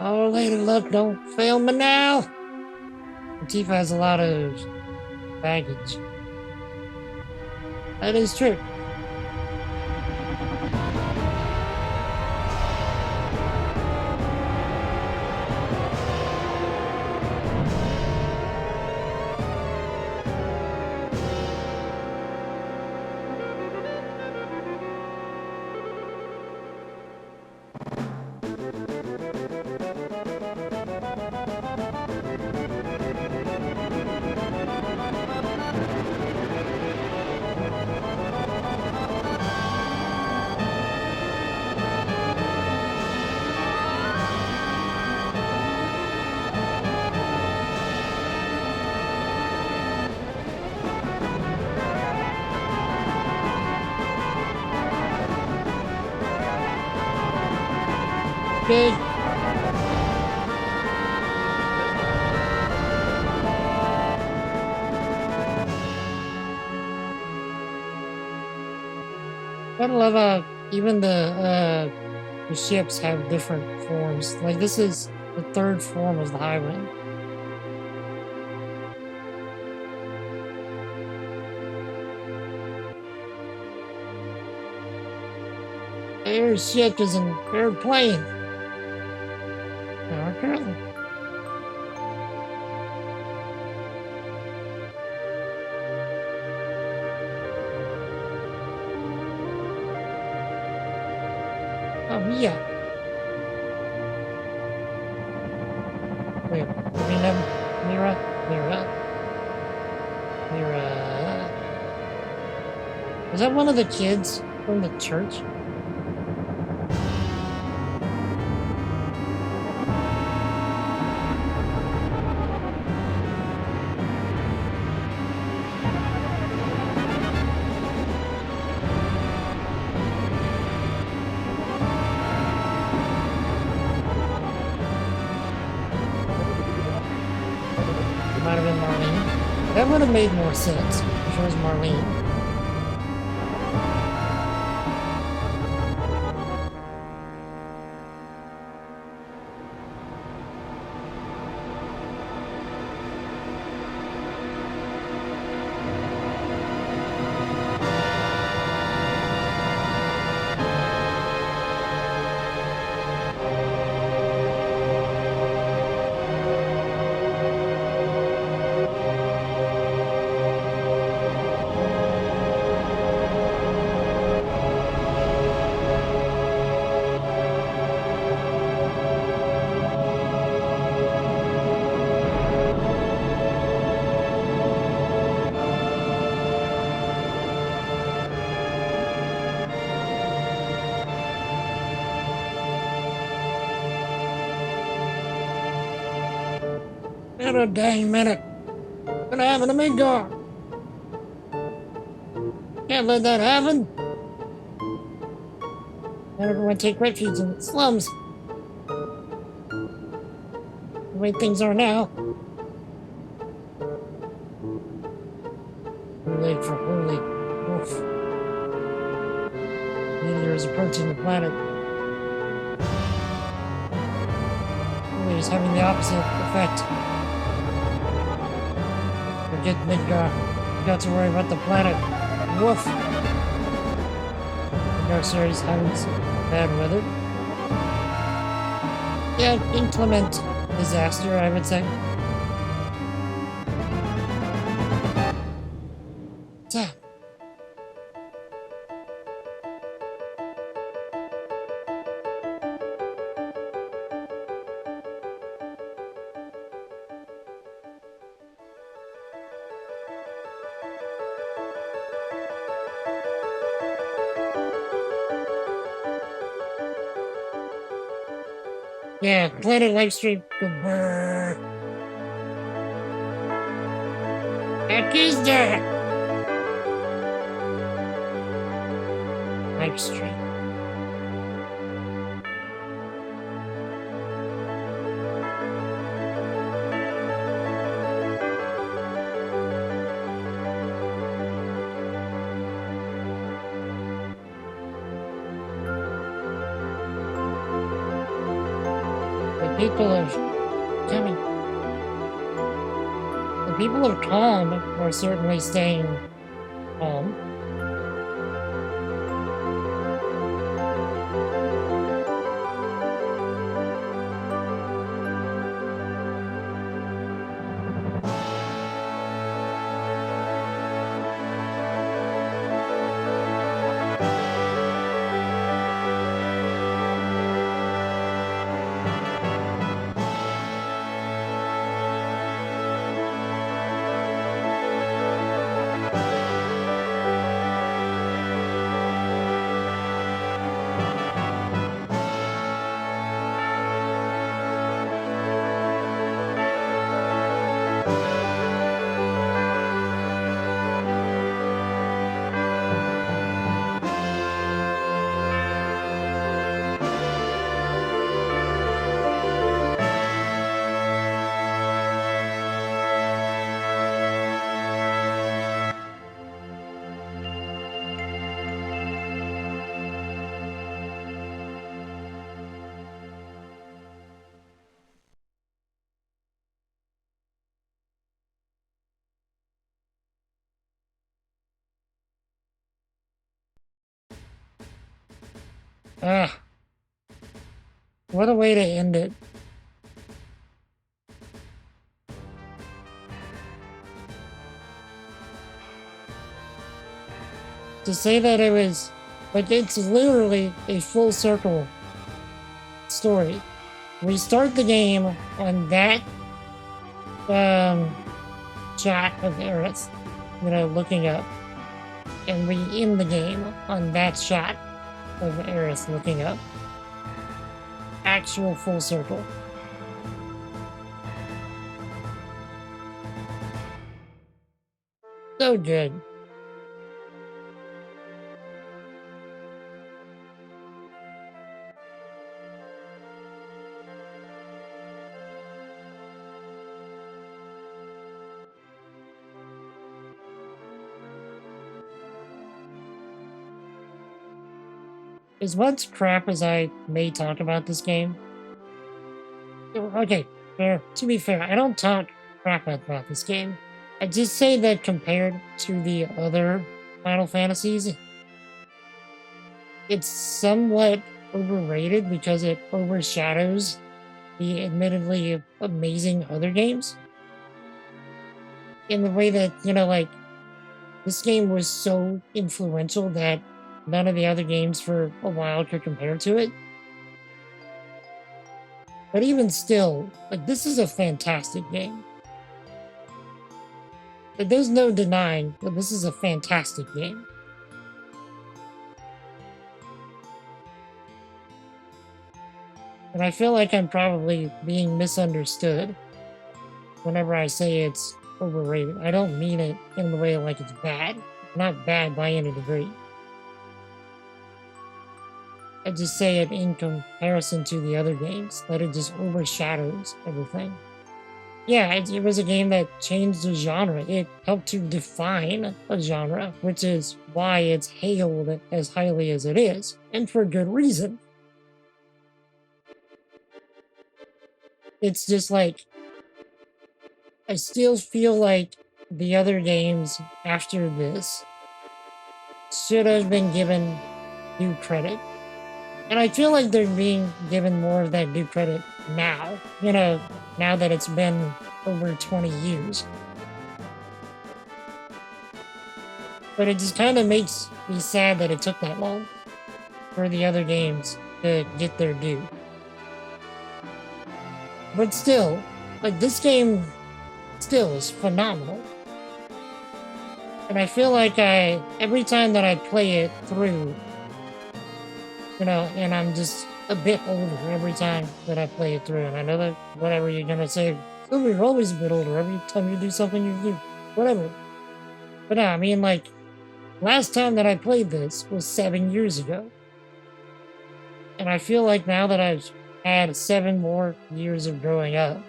Oh, lady luck, don't fail me now! Tifa has a lot of baggage. That is true. Good. Gotta love even the ships have different forms. Like this is the third form of the Highwind. Airship is an airplane. Apparently. Oh, yeah. Wait, what do you name? Mira? Mira. Was that one of the kids from the church? Might have been Marlene. That would have made more sense if it was Marlene. In a dang minute. Gonna happen to me, Gar. Can't let that happen. Let everyone take refuge in the slums. The way things are now. Too late for holy. Oof. Meteor is approaching the planet. Holy is having the opposite effect. Forget Midgar. You got to worry about the planet. Woof. Midgar series having some bad weather. Yeah, inclement disaster, I would say. Yeah. Yeah, Planet Livestream. Grrr. Heck is that? Livestream. The people of coming. The people of calm are certainly staying calm. Ah, what a way to end it. to say that it was, like, it's literally a full circle story. We start the game on that shot of Eris, looking up. And we end the game on that shot of Eris looking up. Actual full circle. So good. As much crap as I may talk about this game, okay, fair. To be fair, I don't talk crap about this game. I just say that compared to the other Final Fantasies, it's somewhat overrated because it overshadows the admittedly amazing other games. In the way that, like, this game was so influential that none of the other games for a while could compare to it. But even still, like, this is a fantastic game. Like, there's no denying that this is a fantastic game. And I feel like I'm probably being misunderstood whenever I say it's overrated. I don't mean it in the way like it's bad. Not bad by any degree. I just say it in comparison to the other games, that it just overshadows everything. Yeah, it was a game that changed the genre. It helped to define a genre, which is why it's hailed as highly as it is, and for good reason. It's just like, I still feel like the other games after this should have been given due credit. And I feel like they're being given more of that due credit now. Now that it's been over 20 years. But it just kind of makes me sad that it took that long for the other games to get their due. But still, like, this game still is phenomenal. And I feel like every time that I play it through, and I'm just a bit older every time that I play it through. And I know that whatever you're gonna say, oh, you're always a bit older every time you do something, you do whatever. But no, I mean, like, last time that I played this was 7 years ago. And I feel like now that I've had 7 more years of growing up,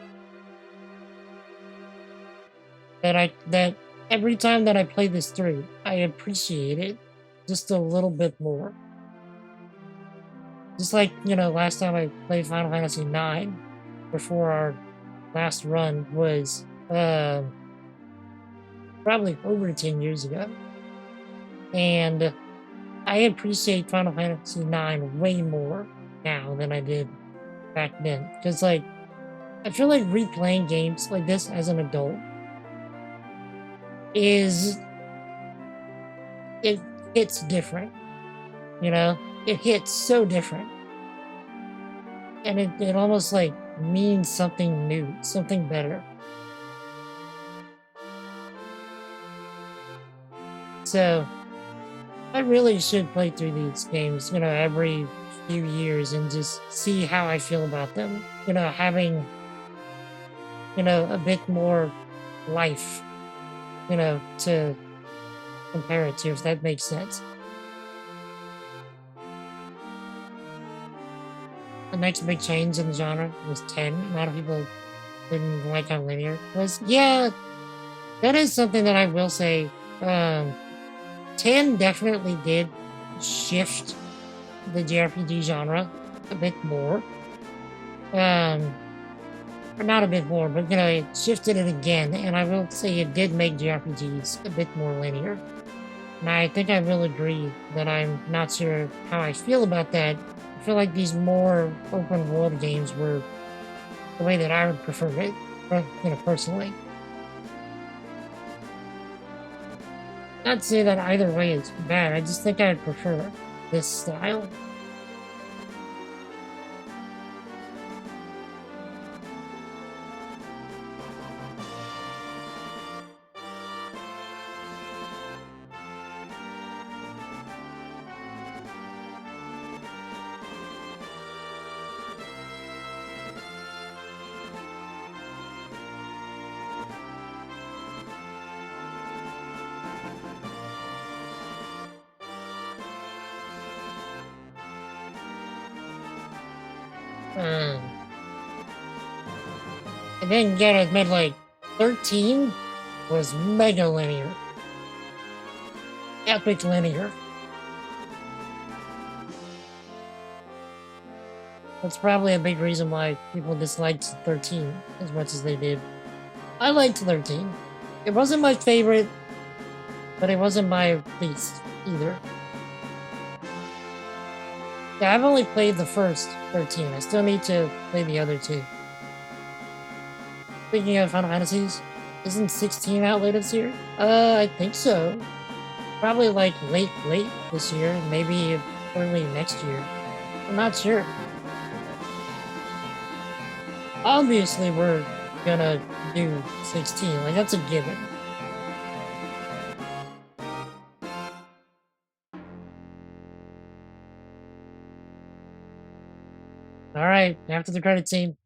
that every time that I play this through, I appreciate it just a little bit more. Just like, last time I played Final Fantasy IX, before our last run, was probably over 10 years ago. And I appreciate Final Fantasy IX way more now than I did back then. Because, like, I feel like replaying games like this as an adult it hits different. It hits so different. And it almost, like, means something new, something better. So, I really should play through these games, every few years and just see how I feel about them. Having, a bit more life, to compare it to, if that makes sense. The next big change in the genre was 10. A lot of people didn't like how linear it was. Yeah, that is something that I will say. 10 definitely did shift the JRPG genre a bit more. Or not a bit more, but it shifted it again, and I will say it did make JRPGs a bit more linear. And I think I will agree that I'm not sure how I feel about that. I feel like these more open world games were the way that I would prefer it, personally. Not to say that either way is bad, I just think I prefer this style. And then again, I admit, like, 13 was mega linear. Epic linear. That's probably a big reason why people disliked 13 as much as they did. I liked 13. It wasn't my favorite, but it wasn't my least either. Yeah, I've only played the first 13. I still need to play the other two. Speaking of Final Fantasies, isn't 16 out later this year? I think so. Probably like late this year, maybe early next year. I'm not sure. Obviously, we're gonna do 16. Like, that's a given. Alright, after the credit scene.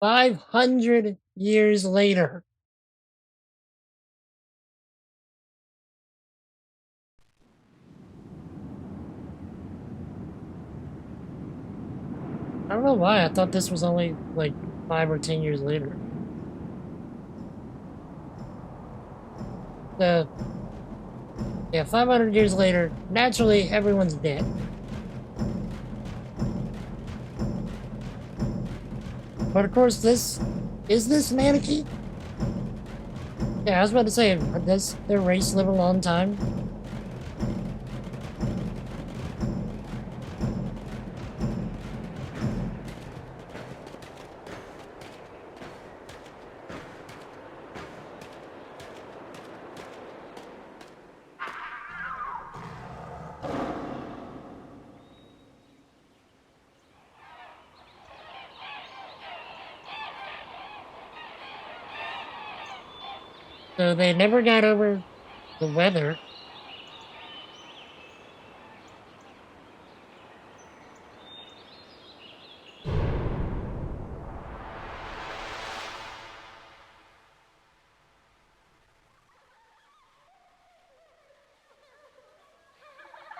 500 years later. I don't know why, I thought this was only like 5 or 10 years later. So, yeah, 500 years later, naturally, everyone's dead. But of course, is this Maneki? Yeah, I was about to say, does their race live a long time? So they never got over the weather.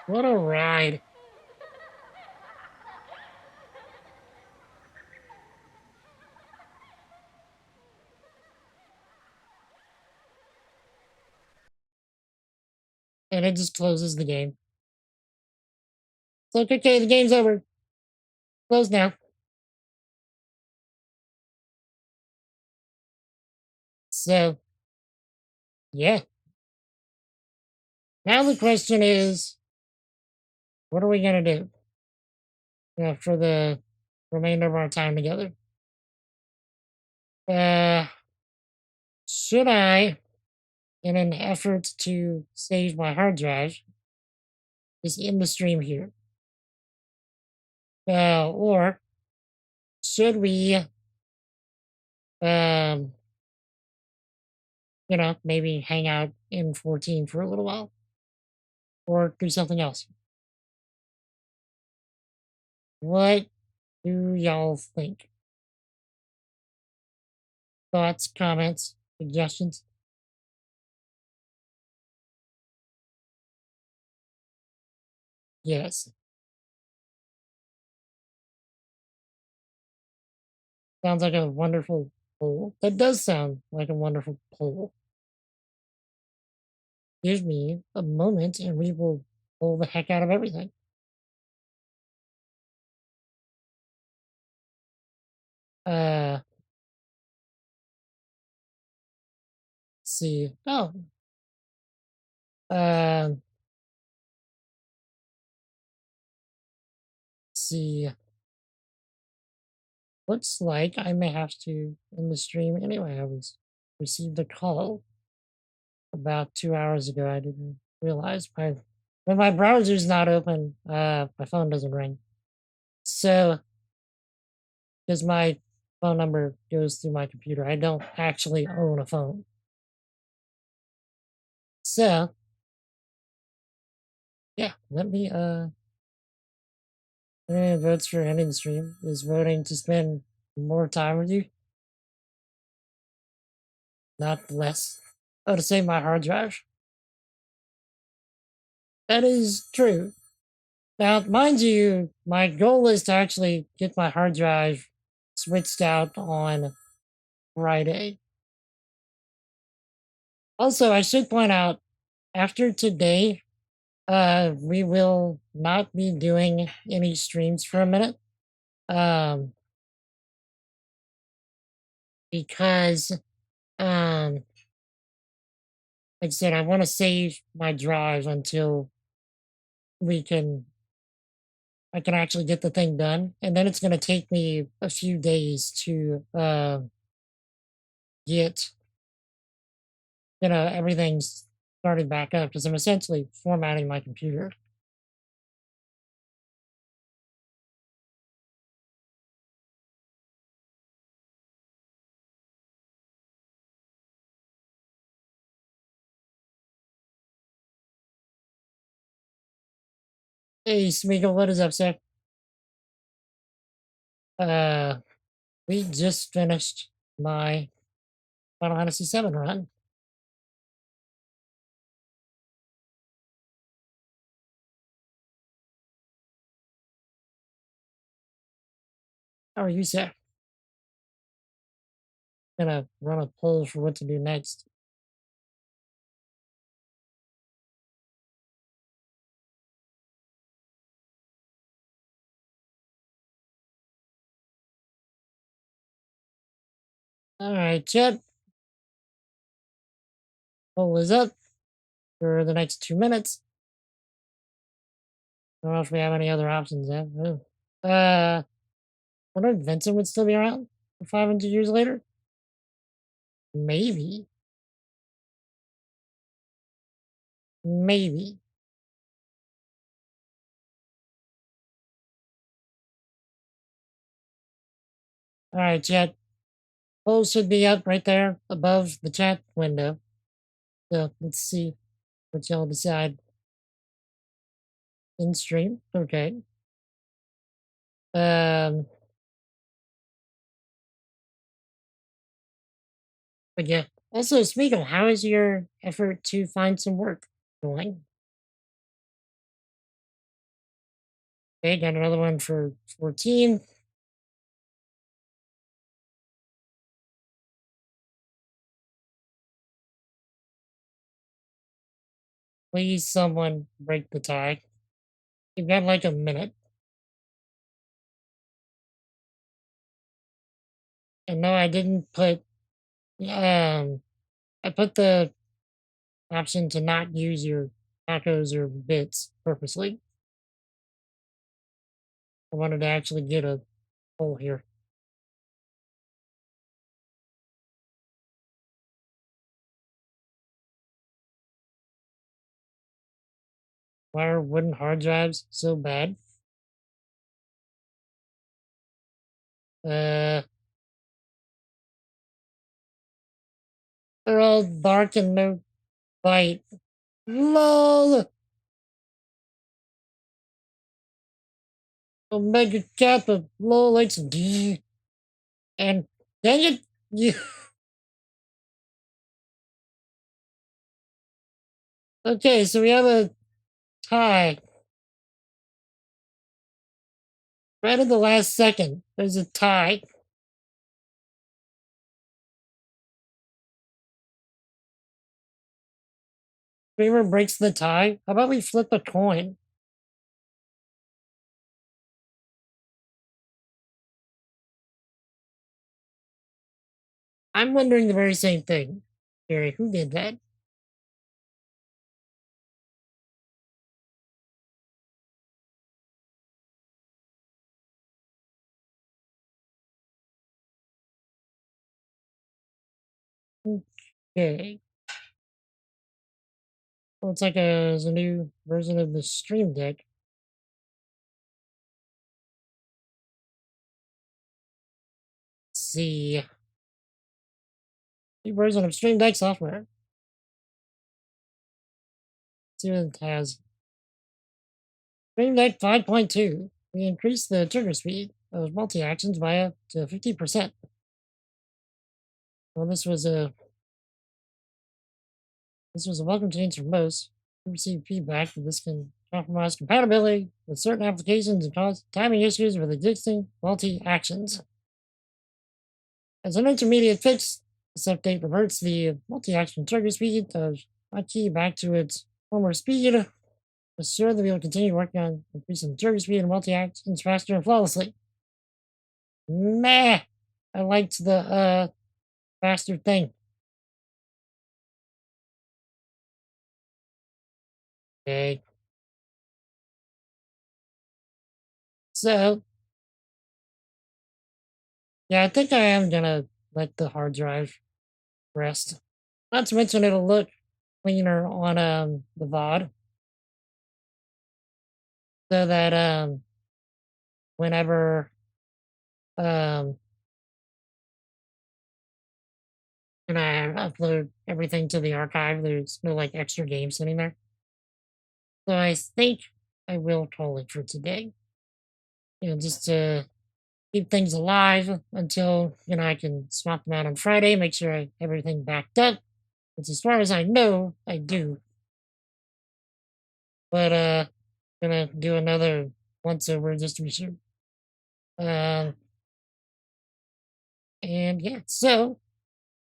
What a ride. And it just closes the game. It's like, okay, the game's over. Close now. So, yeah. Now the question is, what are we gonna do for the remainder of our time together? Uh, should I, in an effort to save my hard drive, just end the stream here? Or should we, um, maybe hang out in 14 for a little while? Or do something else? What do y'all think? Thoughts, comments, suggestions? Yes. Sounds like a wonderful poll. That does sound like a wonderful poll. Give me a moment and we will pull the heck out of everything. Let's see. Oh. Let's see. Looks like I may have to end the stream anyway. I was received a call about 2 hours ago. I didn't realize when my browser's not open, my phone doesn't ring. So, because my phone number goes through my computer, I don't actually own a phone. So, yeah, votes for ending the stream is voting to spend more time with you, not less. Oh, to save my hard drive. That is true. Now, mind you, my goal is to actually get my hard drive switched out on Friday. Also, I should point out, after today, we will not be doing any streams for a minute. Because, like I said, I want to save my drive until we can I can actually get the thing done, and then it's going to take me a few days to get everything's started back up because I'm essentially formatting my computer. Hey, Smeagol, what is up, sir? Uh, we just finished my Final Fantasy VII run. How are you, sir? Gonna run a poll for what to do next. All right, chat. Poll is up for the next 2 minutes. I don't know if we have any other options yet. I wonder if Vincent would still be around 500 years later. Maybe. Maybe. All right, chat. Poll should be up right there above the chat window. So let's see what y'all decide in stream. Okay. But yeah. Also, Smeagol, how is your effort to find some work going? Okay, got another one for 14. Please, someone break the tie. You've got like a minute. And no, I didn't put. I put the option to not use your tacos or bits purposely. I wanted to actually get a poll here. Why are wooden hard drives so bad? Uh, they're all dark and no light. LOL! Omega Kappa, LOL, it's D. And dang it, you. Okay, so we have a tie. Right at the last second, there's a tie. Dreamer breaks the tie. How about we flip a coin? I'm wondering the very same thing. Gary, who did that? Okay. Well, it's like a new version of the Stream Deck. Let's see. New version of Stream Deck software. Let's see what it has. Stream Deck 5.2. We increased the trigger speed of multi-actions by up to 50%. Well, this was a welcome change for most. We received feedback that this can compromise compatibility with certain applications and cause timing issues with existing multi-actions. As an intermediate fix, this update reverts the multi-action trigger speed of my key back to its former speed. Assure that we will continue working on increasing the trigger speed and multi-actions faster and flawlessly. Meh! I liked the faster thing. Okay. So, yeah, I think I am gonna let the hard drive rest. Not to mention it'll look cleaner on the VOD. So that whenever um when I upload everything to the archive, there's no like extra games sitting there. So I think I will call it for today. Just to keep things alive until I can swap them out on Friday, make sure I have everything backed up. Which as far as I know, I do. But gonna do another once over just to be sure. Um and yeah, so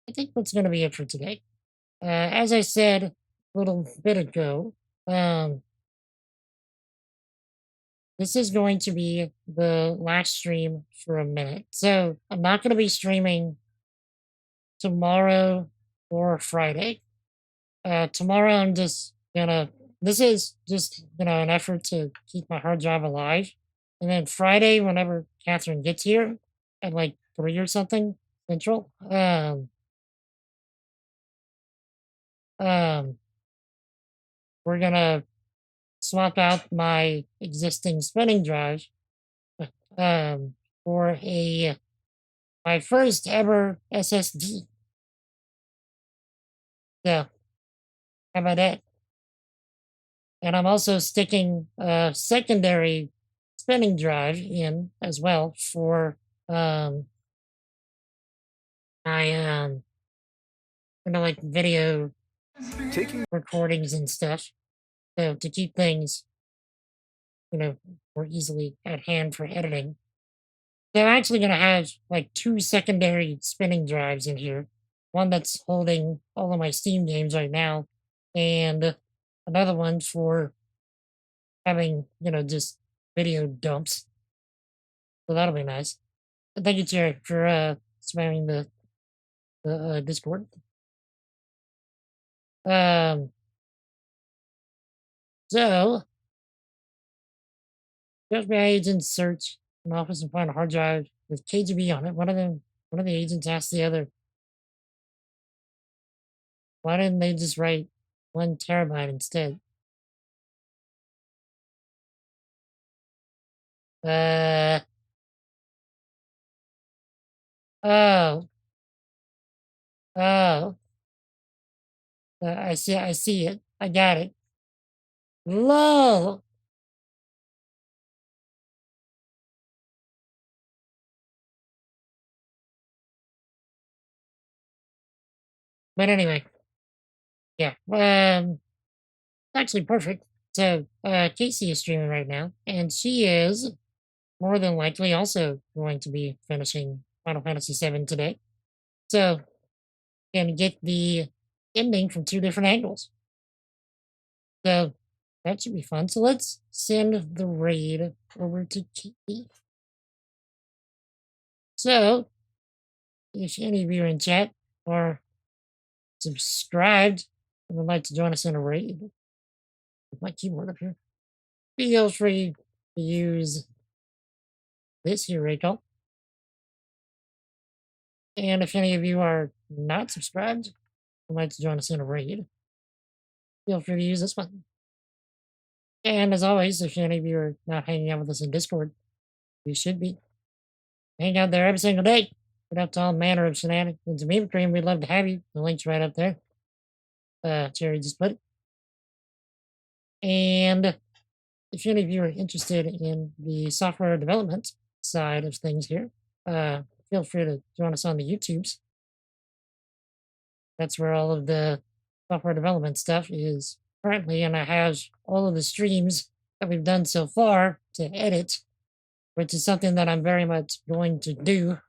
I think that's gonna be it for today. As I said a little bit ago, um this is going to be the last stream for a minute. So I'm not gonna be streaming tomorrow or Friday. Tomorrow I'm just gonna. This is just an effort to keep my hard drive alive, and then Friday, whenever Catherine gets here at like 3 or something central, um, we're gonna swap out my existing spinning drive, um, for a my first ever SSD. So how about that? And I'm also sticking a secondary spinning drive in as well for um my like video Taking recordings and stuff. So to keep things, more easily at hand for editing. So I'm actually gonna have like two secondary spinning drives in here. One that's holding all of my Steam games right now, and another one for having, just video dumps. So that'll be nice. Thank you, Jerry, for spamming the Discord. Um, so FBI agents search an office and find a hard drive with KGB on it. One of the agents asked the other, "Why didn't they just write 1 terabyte instead?" Uh, oh, oh, I see it. I got it. Lol. But anyway, yeah. Actually perfect. So, Casey is streaming right now, and she is more than likely also going to be finishing Final Fantasy VII today. So, can get the ending from two different angles. So, that should be fun. So, let's send the raid over to Casey. So, if any of you are in chat or subscribed and would like to join us in a raid, with my keyboard up here, feel free to use this here raid call. And if any of you are not subscribed, would like to join us in a raid, feel free to use this button. And as always, if any of you are not hanging out with us in Discord, you should be. Hang out there every single day. Put up to all manner of shenanigans and meme cream. We'd love to have you. The link's right up there. Cherry just put it. And if any of you are interested in the software development side of things here, feel free to join us on the YouTubes. That's where all of the software development stuff is currently, and I have all of the streams that we've done so far to edit, which is something that I'm very much going to do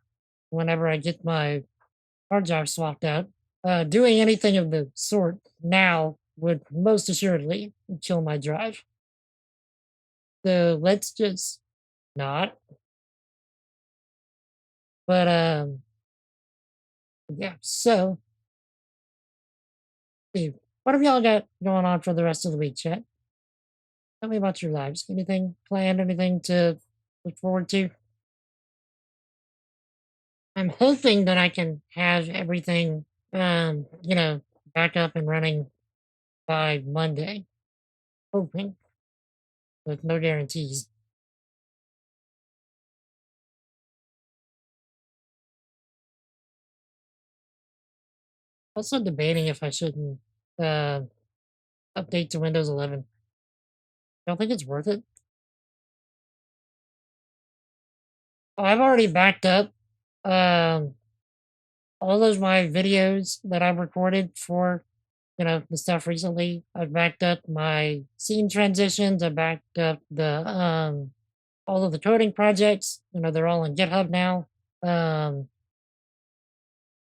whenever I get my hard drive swapped out. Doing anything of the sort now would most assuredly kill my drive. So let's just not. But yeah. So, Steve, what have y'all got going on for the rest of the week, chat? Tell me about your lives. Anything planned? Anything to look forward to? I'm hoping that I can have everything, back up and running by Monday. Hoping, with no guarantees. Also debating if I shouldn't update to Windows 11. Don't think it's worth it. Oh, I've already backed up all those my videos that I've recorded for the stuff recently. I've backed up my scene transitions. I backed up the all of the coding projects. They're all on GitHub now.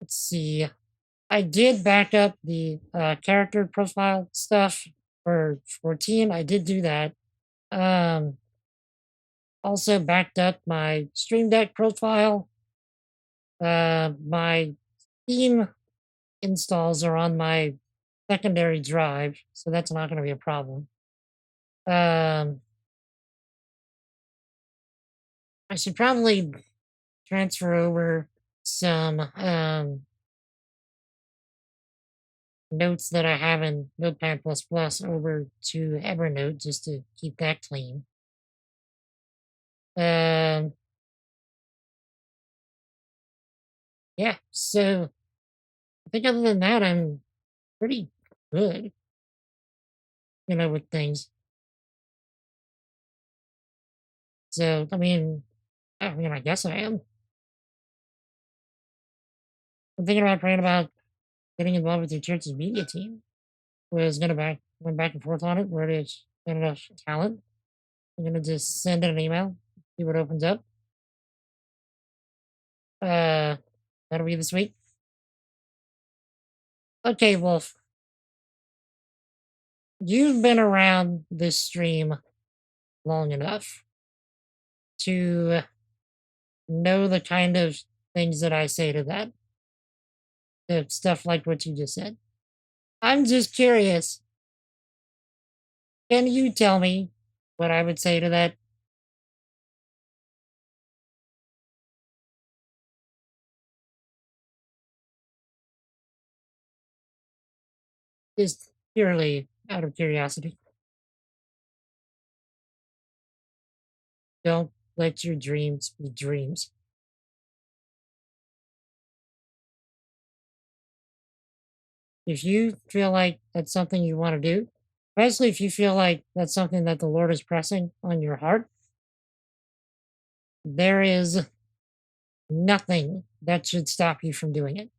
Let's see. I did back up the character profile stuff for 14. I did do that. Also backed up my Stream Deck profile. My Steam installs are on my secondary drive, so that's not going to be a problem. I should probably transfer over some notes that I have in Notepad++ over to Evernote just to keep that clean. Yeah, so I think other than that, I'm pretty good, with things. So, I guess I am. I'm thinking about praying about getting involved with your church's media team. Went back and forth on it, where there's not enough talent. I'm gonna just send it an email, see what opens up. That'll be this week. Okay, Wolf. You've been around this stream long enough to know the kind of things that I say to that. The stuff like what you just said. I'm just curious. Can you tell me what I would say to that? Just purely out of curiosity. Don't let your dreams be dreams. If you feel like that's something you want to do, especially if you feel like that's something that the Lord is pressing on your heart, there is nothing that should stop you from doing it.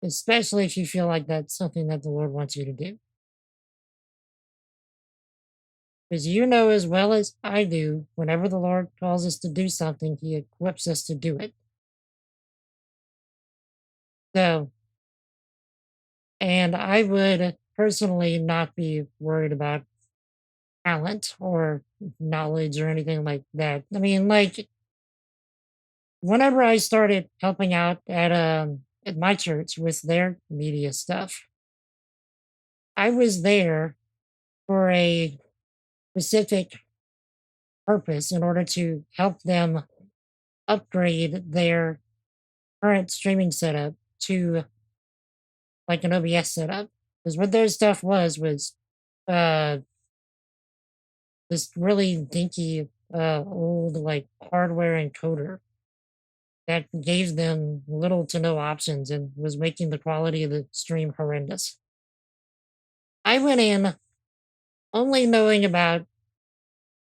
Especially if you feel like that's something that the Lord wants you to do. Because you know as well as I do, whenever the Lord calls us to do something, He equips us to do it. So, and I would personally not be worried about talent or knowledge or anything like that. Whenever I started helping out at my church with their media stuff, I was there for a specific purpose in order to help them upgrade their current streaming setup to like an OBS setup. Because what their stuff was uh this really dinky old like hardware encoder that gave them little to no options and was making the quality of the stream horrendous. I went in only knowing about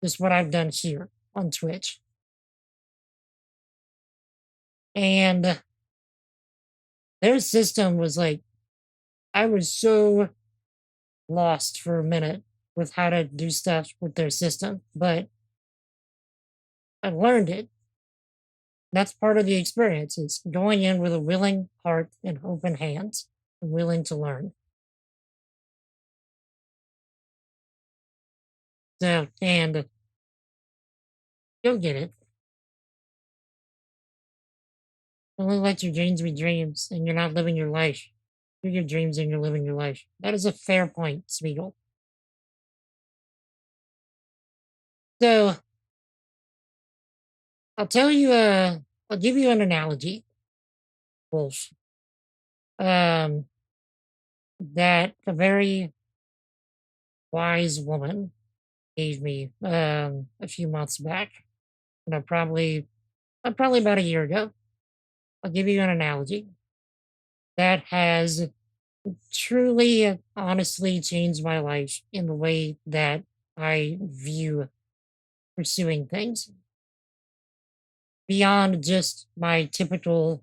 just what I've done here on Twitch. And their system was like, I was so lost for a minute with how to do stuff with their system, but I learned it. That's part of the experience. It's going in with a willing heart and open hands, and willing to learn. So, and you'll get it. Only let your dreams be dreams, and you're not living your life. You're your dreams and you're living your life. That is a fair point, Spiegel. So, I'll tell you, I'll give you an analogy, Wolf. Um, that a very wise woman gave me a few months back. Probably about a year ago. I'll give you an analogy that has truly, honestly changed my life in the way that I view pursuing things beyond just my typical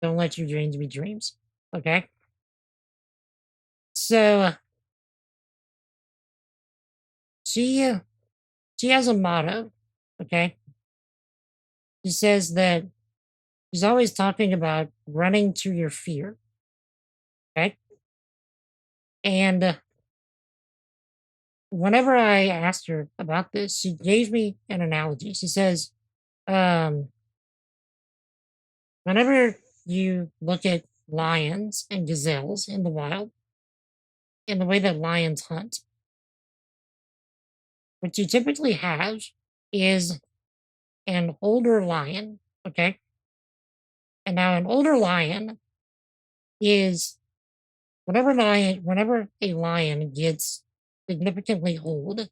don't let your dreams be dreams. Okay. So she she has a motto. Okay. She says that she's always talking about running to your fear. Okay. And whenever I asked her about this, she gave me an analogy. She says, um, whenever you look at lions and gazelles in the wild, in the way that lions hunt, what you typically have is an older lion. Okay. And now an older lion is whenever a lion gets significantly old,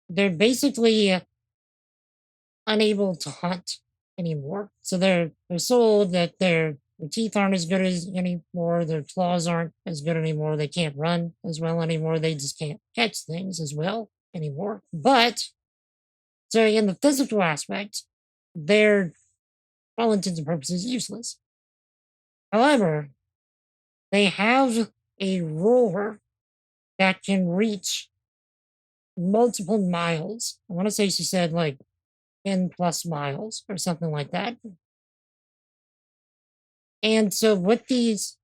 they're basically unable to hunt anymore. So they're so old that their teeth aren't as good as anymore. Their claws aren't as good anymore. They can't run as well anymore. They just can't catch things as well anymore. But so in the physical aspect, they're all intents and purposes useless. However, they have a roar that can reach multiple miles. I want to say she said like 10 plus miles or something like that. And so, what these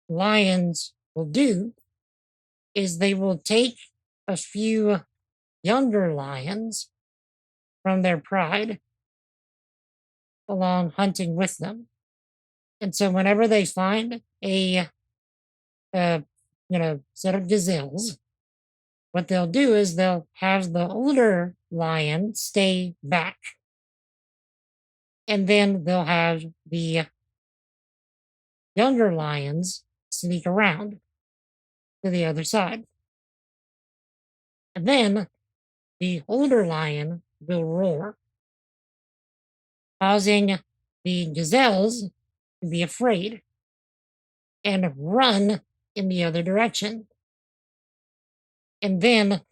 lions will do is they will take a few younger lions from their pride along hunting with them. And so, whenever they find a set of gazelles, what they'll do is they'll have the older lion stay back, and then they'll have the younger lions sneak around to the other side. And then the older lion will roar, causing the gazelles to be afraid and run in the other direction, and then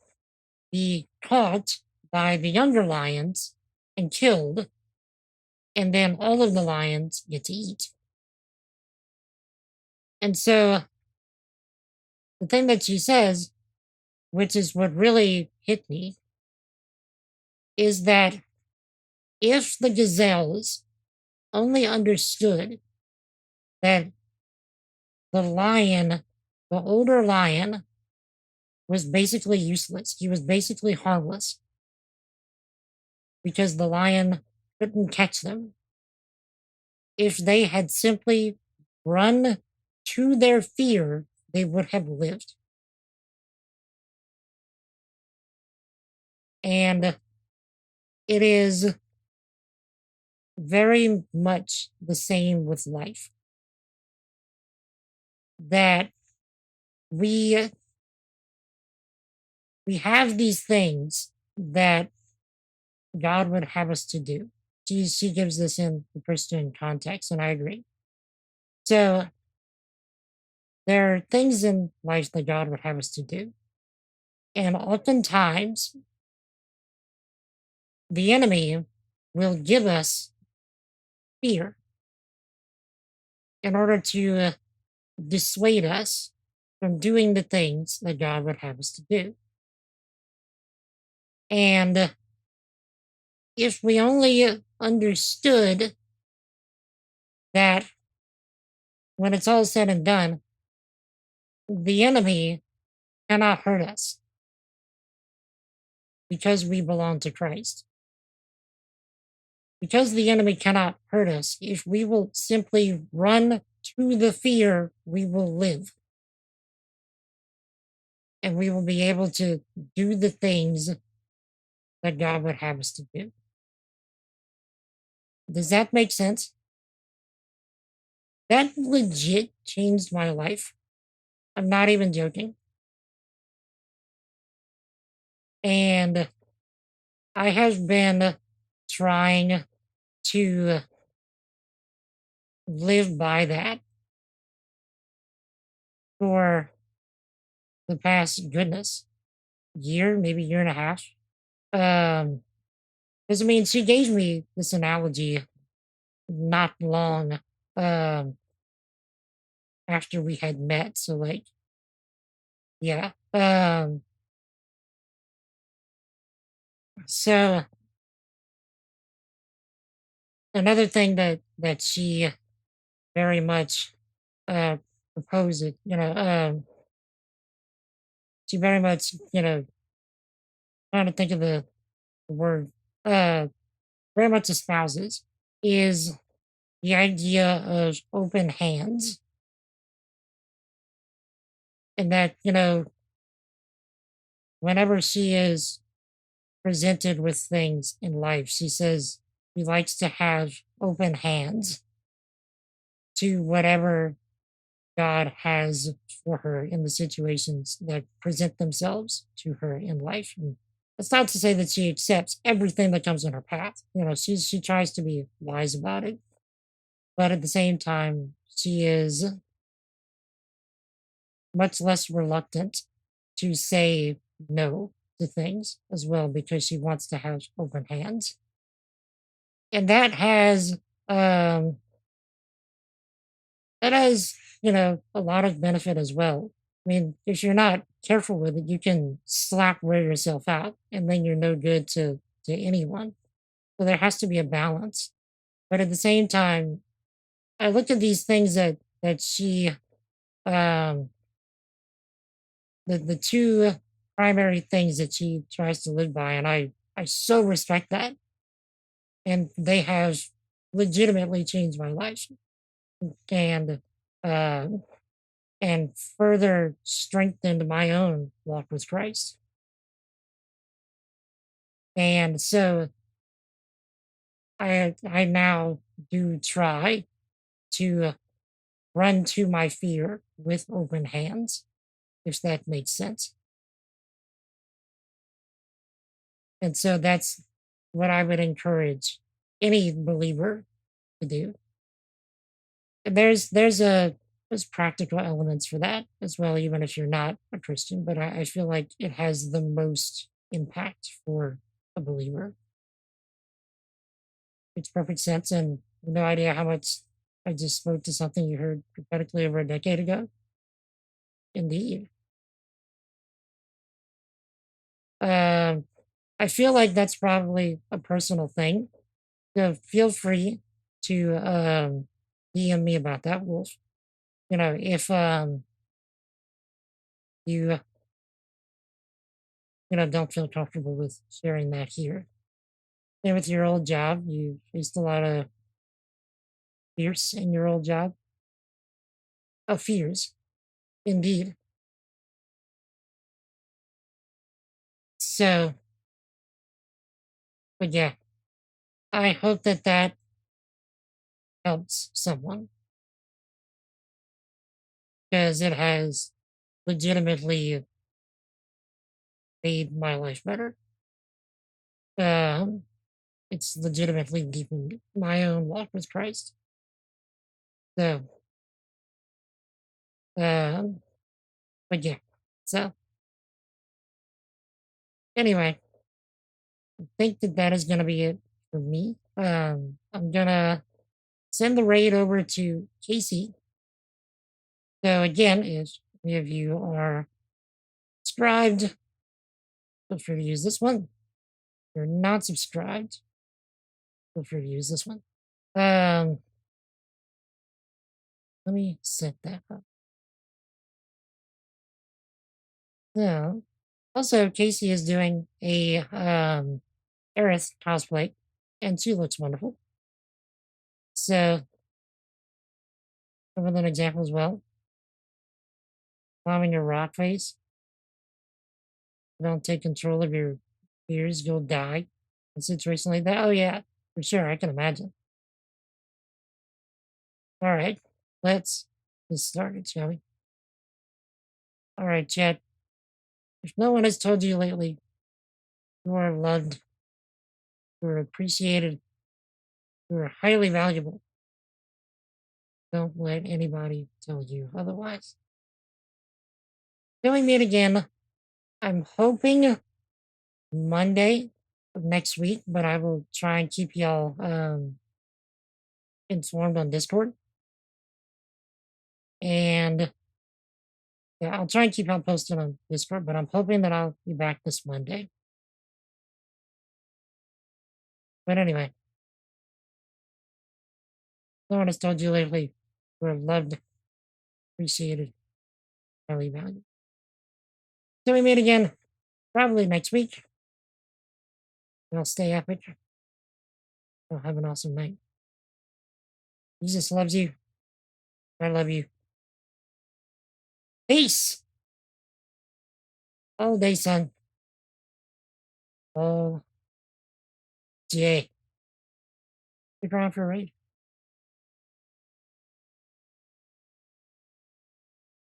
be caught by the younger lions and killed, and then all of the lions get to eat. And so the thing that she says, which is what really hit me, is that if the gazelles only understood that the lion, the older lion, was basically useless. He was basically harmless because the lion couldn't catch them. If they had simply run to their fear, they would have lived. And it is very much the same with life. that we we have these things that God would have us to do. She gives this in the Christian context, and I agree. So there are things in life that God would have us to do. And oftentimes the enemy will give us fear in order to dissuade us from doing the things that God would have us to do. And if we only understood that when it's all said and done, the enemy cannot hurt us because we belong to Christ. Because the enemy cannot hurt us, if we will simply run to the fear, we will live. And we will be able to do the things that God would have us to do. Does that make sense? That legit changed my life. I'm not even joking. And I have been trying to live by that for the past goodness year, maybe year and a half. Because I mean, she gave me this analogy not long um after we had met. So like, yeah. So another thing that she very much uh proposed, she very much, trying to think of the word, uh very much espouses is the idea of open hands. And that, whenever she is presented with things in life, she says she likes to have open hands to whatever God has for her in the situations that present themselves to her in life. And that's not to say that she accepts everything that comes in her path. She tries to be wise about it, but at the same time, she is much less reluctant to say no to things as well because she wants to have open hands. And um that has, a lot of benefit as well. I mean, if you're not careful with it, you can slap wear yourself out and then you're no good to anyone. So there has to be a balance. But at the same time, I look at these things that she um the two primary things that she tries to live by, and I so respect that. And they have legitimately changed my life and uh and further strengthened my own walk with Christ. And so I now do try to run to my fear with open hands, if that makes sense. And so that's what I would encourage any believer to do. And there's practical elements for that as well, even if you're not a Christian. But I feel like it has the most impact for a believer. Makes perfect sense, and no idea how much I just spoke to something you heard prophetically over a decade ago. Indeed. Um, I feel like that's probably a personal thing. So feel free to DM me about that, Wolf. If you don't feel comfortable with sharing that here. Same with your old job. You faced a lot of fears in your old job. Oh, fears, indeed. So, but yeah, I hope that helps someone. because it has legitimately made my life better. Um, it's legitimately deepened my own walk with Christ. So, um, but yeah. So anyway, I think that that is going to be it for me. I'm gonna send the raid over to Casey. So again, if any of you are subscribed, feel free to use this one. If you're not subscribed, feel free to use this one. Let me set that up. So, also, Casey is doing a Aerith cosplay, and she looks wonderful. So, with an example as well, bombing your rock face. Don't take control of your fears, you'll die. A situation like that. Oh yeah, for sure, I can imagine. All right, let's get started, shall we? All right, Chad. If no one has told you lately, you are loved, you are appreciated, you are highly valuable. Don't let anybody tell you otherwise. Till we meet again, I'm hoping Monday of next week, but I will try and keep y'all informed on Discord. And yeah, I'll try and keep y'all posted on Discord, but I'm hoping that I'll be back this Monday. But anyway, no one has told you lately, we're loved, appreciated, highly valued. Till we meet again, probably next week. I'll stay epic. I'll have an awesome night. Jesus loves you. I love you. Peace. All day, son. Oh, Jay. We're going for a raid.